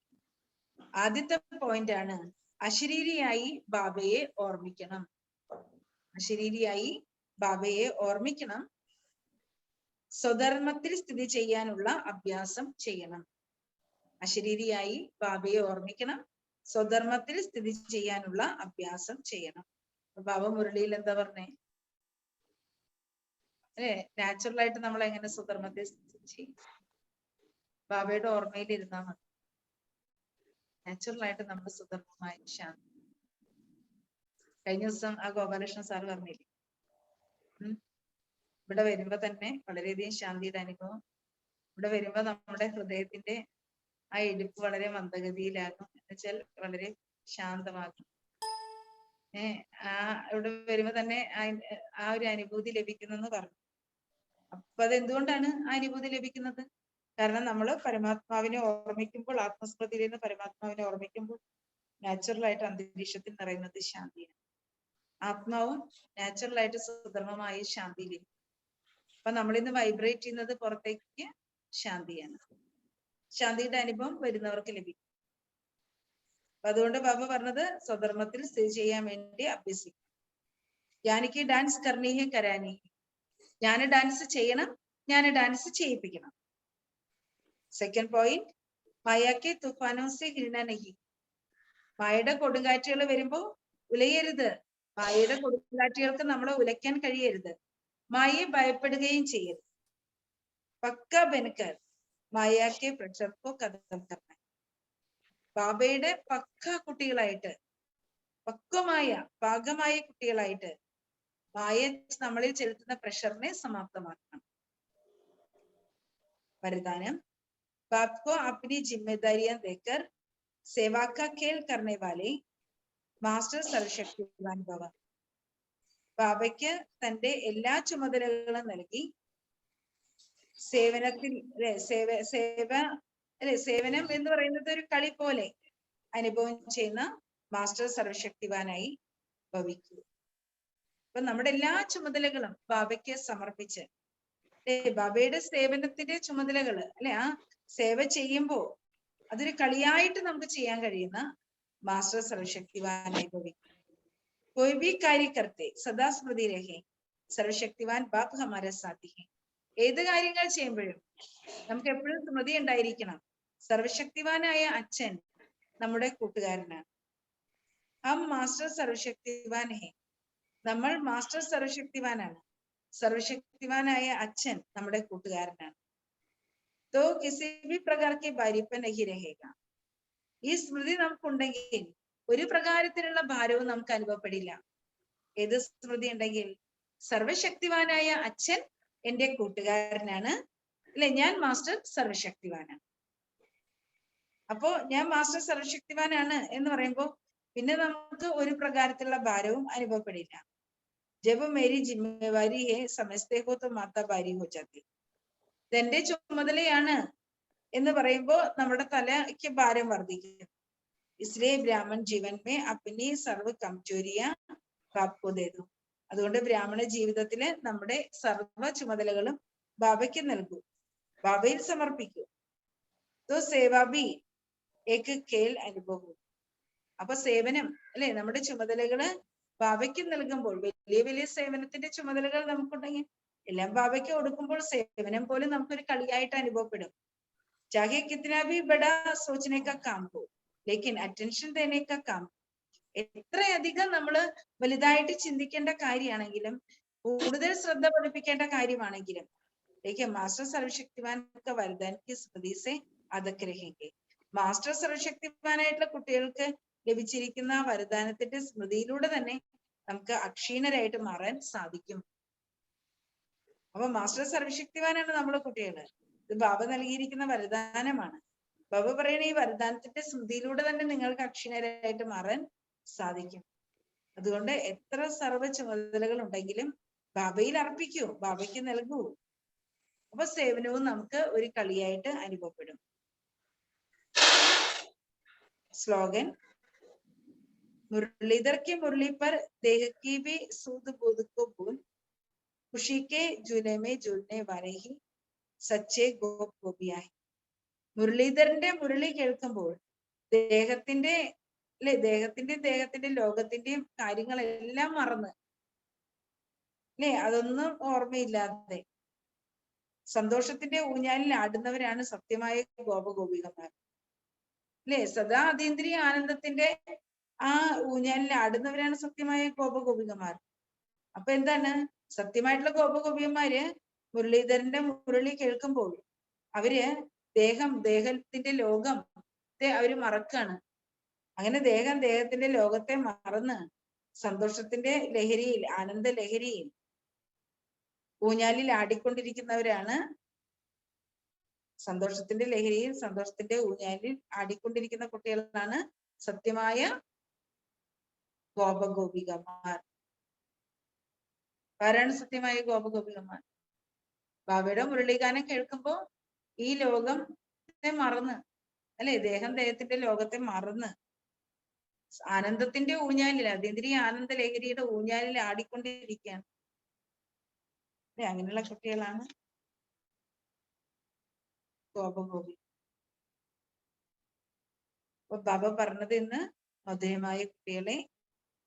ആദ്യത്തെ പോയിന്റ് ആണ് അശരീരിയായി ബാബയെ ഓർമ്മിക്കണം. അശരീരിയായി ബാബയെ ഓർമ്മിക്കണം, സ്വധർമ്മത്തിൽ സ്ഥിതി ചെയ്യാനുള്ള അഭ്യാസം ചെയ്യണം. അശരീരിയായി ബാബയെ ഓർമ്മിക്കണം, സ്വധർമ്മത്തിൽ സ്ഥിതി ചെയ്യാനുള്ള അഭ്യാസം ചെയ്യണം. ബാബ മുരളിയിൽ എന്താ പറഞ്ഞേ? അല്ലെ, നാച്ചുറൽ ആയിട്ട് നമ്മൾ എങ്ങനെ സ്വധർമ്മത്തെ ചെയ്യും? ബാബയുടെ ഓർമ്മയിൽ ഇരുന്നാൽ മതി. നാച്ചുറൽ ആയിട്ട് നമ്മൾ സ്വധർമ്മമായി ശാന്തി. കഴിഞ്ഞ ദിവസം ആ ഗോപാലകൃഷ്ണൻ സാർ പറഞ്ഞില്ലേ, ഇവിടെ വരുമ്പോ തന്നെ വളരെയധികം ശാന്തിയുടെ അനുഭവം. ഇവിടെ വരുമ്പോ നമ്മുടെ ഹൃദയത്തിന്റെ ആ ഇടിപ്പ് വളരെ മന്ദഗതിയിലാകും, എന്നുവെച്ചാൽ വളരെ ശാന്തമാകും. ഇവിടെ വരുമ്പോ തന്നെ ആ ഒരു അനുഭൂതി ലഭിക്കുന്നെന്ന് പറഞ്ഞു. അപ്പൊ അതെന്തുകൊണ്ടാണ് ആ അനുഭൂതി ലഭിക്കുന്നത്? കാരണം നമ്മൾ പരമാത്മാവിനെ ഓർമ്മിക്കുമ്പോൾ, ആത്മസ്മൃതിയിൽ നിന്ന് പരമാത്മാവിനെ ഓർമ്മിക്കുമ്പോൾ നാച്ചുറൽ ആയിട്ട് അന്തരീക്ഷത്തിൽ നിറയുന്നത് ശാന്തിയാണ്. ആത്മാവും നാച്ചുറൽ ആയിട്ട് സുധർമ്മമായ ശാന്തിയിലേക്ക്. അപ്പൊ നമ്മളിന്ന് വൈബ്രേറ്റ് ചെയ്യുന്നത് പുറത്തേക്ക് ശാന്തിയാണ്. ശാന്തിയുടെ അനുഭവം വരുന്നവർക്ക് ലഭിക്കും. അപ്പൊ അതുകൊണ്ട് ബാബ പറഞ്ഞത് സ്വധർമ്മത്തിൽ സ്ഥിതി ചെയ്യാൻ വേണ്ടി അഭ്യസിക്കും. ഞാനിക്ക് ഡാൻസ് കർണീഹി കരാനി, ഞാൻ ഡാൻസ് ചെയ്യണം, ഞാൻ ഡാൻസ് ചെയ്യിപ്പിക്കണം. സെക്കൻഡ് പോയിന്റ്, മായാക്കെ തുഫാനോ സെ ഹിരണ നഹി, മായയുടെ കൊടുങ്കാറ്റുകൾ വരുമ്പോ ഉലയരുത്. മായയുടെ കൊടുങ്കാറ്റുകൾക്ക് നമ്മളെ ഉലയ്ക്കാൻ കഴിയരുത്. മായയെ ഭയപ്പെടുകയും ചെയ്യരുത്. പക്ക ബെനക്കർ മായാക്കെ പ്രഷർക്കോ കഥം കർണ, ബാബയുടെ പക്ക കുട്ടികളായിട്ട്, പക്വമായ പാകമായ കുട്ടികളായിട്ട് മായ നമ്മളിൽ ചെലുത്തുന്ന പ്രഷറിനെ സമാപ്തമാക്കണം. वरदान, बाप को अपनी जिम्मेदारियां देकर सेवा का खेल करने वाले മാസ്റ്റർ സർവശക്തിവാൻ ഭവ. ബാബയ്ക്ക് തന്റെ എല്ലാ ചുമതലകളും നൽകി സേവനത്തിൽ സേവനം എന്ന് പറയുന്നത് ഒരു കളി പോലെ അനുഭവം ചെയ്യുന്ന മാസ്റ്റർ സർവശക്തിവാനായി ഭവിക്കൂ. അപ്പൊ നമ്മുടെ എല്ലാ ചുമതലകളും ബാബയ്ക്ക് സമർപ്പിച്ച്, ബാബയുടെ സേവനത്തിന്റെ ചുമതലകള് അല്ലെ, ആ സേവ ചെയ്യുമ്പോ അതൊരു കളിയായിട്ട് നമുക്ക് ചെയ്യാൻ കഴിയുന്ന മാസ്റ്റർ സർവശക്തിവാനായി ഭവിക്കും. कोई भी कार्य करते सदा स्मृति रहे സർവശക്തിവാൻ ബാപ്പ് ഹമാരെ സാത്തി ഹെ. ഏത് കാര്യങ്ങൾ ചെയ്യുമ്പോഴും നമുക്ക് എപ്പോഴും സ്മൃതി ഉണ്ടായിരിക്കണം, സർവശക്തിവാനായ അച്ഛൻ നമ്മുടെ കൂട്ടുകാരനാണ്. ഹം മാസ്റ്റർ സർവശക്തിവാൻ ഹെ, നമ്മൾ മാസ്റ്റർ സർവശക്തിവാനാണ്. സർവശക്തിവാനായ അച്ഛൻ നമ്മുടെ കൂട്ടുകാരനാണ്. തോ കിസി ഭി പ്രകാർ കെ ഭാര്യപ്പൻ നഹി രഹേഗ. ഈ സ്മൃതി നമുക്കുണ്ടെങ്കിൽ ഒരു പ്രകാരത്തിലുള്ള ഭാരവും നമുക്ക് അനുഭവപ്പെടില്ല. ഏത് സ്മൃതി ഉണ്ടെങ്കിൽ സർവശക്തിവാനായ അച്ഛൻ എന്റെ കൂട്ടുകാരനാണ്, അല്ലെ, ഞാൻ മാസ്റ്റർ സർവശക്തിവാനാണ്. അപ്പോ ഞാൻ മാസ്റ്റർ സർവശക്തിവാനാണ് എന്ന് പറയുമ്പോ പിന്നെ നമുക്ക് ഒരു പ്രകാരത്തിലുള്ള ഭാരവും അനുഭവപ്പെടില്ല. ജബ് മേരി ജിമ്മേവാരി ഹെ സമസ്തേ ഹോ തോ മാതാ ഭാരി ഹോ ജാതി. ഇതെന്റെ ചുമതലയാണ് എന്ന് പറയുമ്പോ നമ്മുടെ തലയ്ക്ക് ഭാരം വർദ്ധിക്കും. इसलिए ब्राह्मण जीवन में अपनी सर्व कमजोरियां बाप को दे दो. അതുകൊണ്ട് ബ്രാഹ്മണ ജീവിതത്തില് നമ്മുടെ സർവ ചുമതലകളും ബാബയ്ക്ക് നൽകൂ, ബാബയിൽ സമർപ്പിക്കൂ. तो सेवा भी एक खेल അനുഭവം. അപ്പൊ സേവനം അല്ലെ, നമ്മുടെ ചുമതലകള് ബാബയ്ക്ക് നൽകുമ്പോൾ, വലിയ വലിയ സേവനത്തിന്റെ ചുമതലകൾ നമുക്കുണ്ടെങ്കിൽ എല്ലാം ബാബയ്ക്ക് കൊടുക്കുമ്പോൾ സേവനം പോലും നമുക്കൊരു കളിയായിട്ട് അനുഭവപ്പെടും. ചാഹെ കിतना भी बड़ा सोचने का काम हो लेकिन attention देने का काम. എത്രയധികം നമ്മള് വലുതായിട്ട് ചിന്തിക്കേണ്ട കാര്യമാണെങ്കിലും, കൂടുതൽ ശ്രദ്ധ പഠിപ്പിക്കേണ്ട കാര്യമാണെങ്കിലും, മാസ്റ്റർ സർവശക്തിവാൻ വരദാൻ കി സ്മൃതി സെ അതൊക്കെ രഹിക്കെ. മാസ്റ്റർ സർവശക്തിവാനായിട്ടുള്ള കുട്ടികൾക്ക് ലഭിച്ചിരിക്കുന്ന വരദാനത്തിന്റെ സ്മൃതിയിലൂടെ തന്നെ നമുക്ക് അക്ഷീണരായിട്ട് മാറാൻ സാധിക്കും. അപ്പൊ മാസ്റ്റർ സർവശക്തിവാനാണ് നമ്മുടെ കുട്ടികള്. ഇത് ബാബ നൽകിയിരിക്കുന്ന വരദാനമാണ്. ബാബ പറയണ ഈ വരദാനത്തിന്റെ സ്മൃതിയിലൂടെ തന്നെ നിങ്ങൾക്ക് അക്ഷീണരായിട്ട് മാറാൻ സാധിക്കും. അതുകൊണ്ട് എത്ര സർവ്വ ചുമതലകൾ ഉണ്ടെങ്കിലും ബാബയിൽ അർപ്പിക്കൂ, ബാബയ്ക്ക് നൽകൂ. അപ്പൊ സേവനവും നമുക്ക് ഒരു കളിയായിട്ട് അനുഭവപ്പെടും. സ്ലോഗൻ, मुरलीधर की मुरली पर देह की भी सूद बूद को भूल, खुशी के झूले में झूलने वाले ही सच्चे गोप गोपियां हैं. മുരളീധരന്റെ മുരളി കേൾക്കുമ്പോൾ ദേഹത്തിന്റെ ലോകത്തിന്റെയും കാര്യങ്ങളെല്ലാം മറന്ന്, അല്ലെ, അതൊന്നും ഓർമ്മയില്ലാതെ സന്തോഷത്തിന്റെ ഊഞ്ഞാലിൽ ആടുന്നവരാണ് സത്യമായ ഗോപഗോപികമാർ. അല്ലെ, സദാ അതീന്ദ്രിയ ആനന്ദത്തിന്റെ ആ ഊഞ്ഞാലിൽ ആടുന്നവരാണ് സത്യമായ ഗോപഗോപികമാർ. അപ്പൊ എന്താണ്, സത്യമായിട്ടുള്ള ഗോപഗോപികമാര് മുരളീധരന്റെ മുരളി കേൾക്കുമ്പോൾ അവര് ദേഹത്തിന്റെ ലോകത്തെ അവര് മറക്കാണ്. അങ്ങനെ ദേഹത്തിന്റെ ലോകത്തെ മറന്ന് സന്തോഷത്തിന്റെ ലഹരിയിൽ, ആനന്ദ ലഹരിയിൽ ഊഞ്ഞാലിൽ ആടിക്കൊണ്ടിരിക്കുന്നവരാണ്, സന്തോഷത്തിന്റെ ലഹരിയിൽ സന്തോഷത്തിന്റെ ഊഞ്ഞാലിൽ ആടിക്കൊണ്ടിരിക്കുന്ന കുട്ടികളാണ് സത്യമായ ഗോപഗോപികമാർ. ആരാണ് സത്യമായ ഗോപഗോപികമാർ? ബാബയുടെ മുരളീഗാനം കേൾക്കുമ്പോ ഈ ലോകത്തെ മറന്ന്, അല്ലെ, ദേഹത്തിന്റെ ലോകത്തെ മറന്ന് ആനന്ദത്തിന്റെ ഊഞ്ഞാലിൽ, അതീന്ദ്രിയ ആനന്ദ ലഹരിയുടെ ഊഞ്ഞാലിൽ ആടിക്കൊണ്ടിരിക്കുകയാണ്. അങ്ങനെയുള്ള കുട്ടികളാണ് ഗോപഗോപി. അപ്പൊ ബാബ പറഞ്ഞത് ഇന്ന് മധുരമായ കുട്ടികളെ,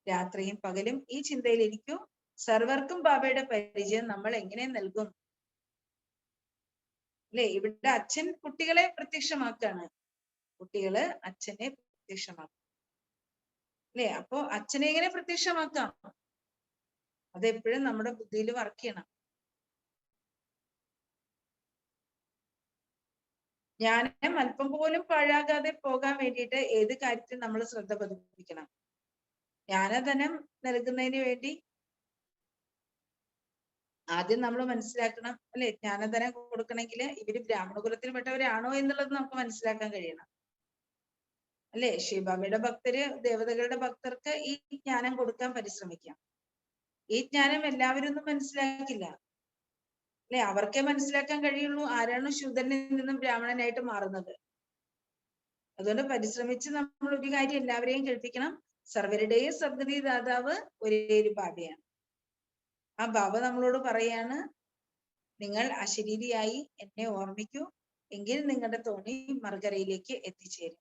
രാത്രിയും പകലും ഈ ചിന്തയിലിരിക്കൂ. സർവർക്കും ബാബയുടെ പരിചയം നമ്മൾ എങ്ങനെ നൽകും? അല്ലെ, ഇവിടെ അച്ഛൻ കുട്ടികളെ പ്രത്യക്ഷമാക്കാണ്, കുട്ടികള് അച്ഛനെ പ്രത്യക്ഷമാക്കും. അല്ലെ, അപ്പോ അച്ഛനെ എങ്ങനെ പ്രത്യക്ഷമാക്കാം? അതെപ്പോഴും നമ്മുടെ ബുദ്ധിയിൽ വർക്ക് ചെയ്യണം. ജ്ഞാനം അല്പം പോലും പാഴാകാതെ പോകാൻ വേണ്ടിയിട്ട് ഏത് കാര്യത്തിൽ നമ്മൾ ശ്രദ്ധ പതിപ്പിക്കണം? ജ്ഞാനധനം നൽകുന്നതിന് വേണ്ടി ആദ്യം നമ്മൾ മനസ്സിലാക്കണം, അല്ലെ, ജ്ഞാനധനം കൊടുക്കണമെങ്കിൽ ഇവര് ബ്രാഹ്മണ കുലത്തിൽപ്പെട്ടവരാണോ എന്നുള്ളത് നമുക്ക് മനസ്സിലാക്കാൻ കഴിയണം. അല്ലെ, ശിവബാബയുടെ ഭക്തര്, ദേവതകളുടെ ഭക്തർക്ക് ഈ ജ്ഞാനം കൊടുക്കാൻ പരിശ്രമിക്കാം. ഈ ജ്ഞാനം എല്ലാവരും ഒന്നും മനസ്സിലാക്കില്ല. അല്ലെ, അവർക്കേ മനസ്സിലാക്കാൻ കഴിയുള്ളൂ ആരാണ് ശൂദ്രനിൽ നിന്നും ബ്രാഹ്മണനായിട്ട് മാറുന്നത്. അതുകൊണ്ട് പരിശ്രമിച്ച് നമ്മൾ ഒരു കാര്യം എല്ലാവരെയും കേൾപ്പിക്കണം. സർവരുടെയും സദ്ഗതി ദാതാവ് ഒരേ ഒരു ബാബയാണ്. ആ ബാബ നമ്മളോട് പറയാണ്, നിങ്ങൾ അശരീരിയായി എന്നെ ഓർമ്മിക്കൂ, എങ്കിൽ നിങ്ങളുടെ തോണി മറുകരയിലേക്ക് എത്തിച്ചേരും.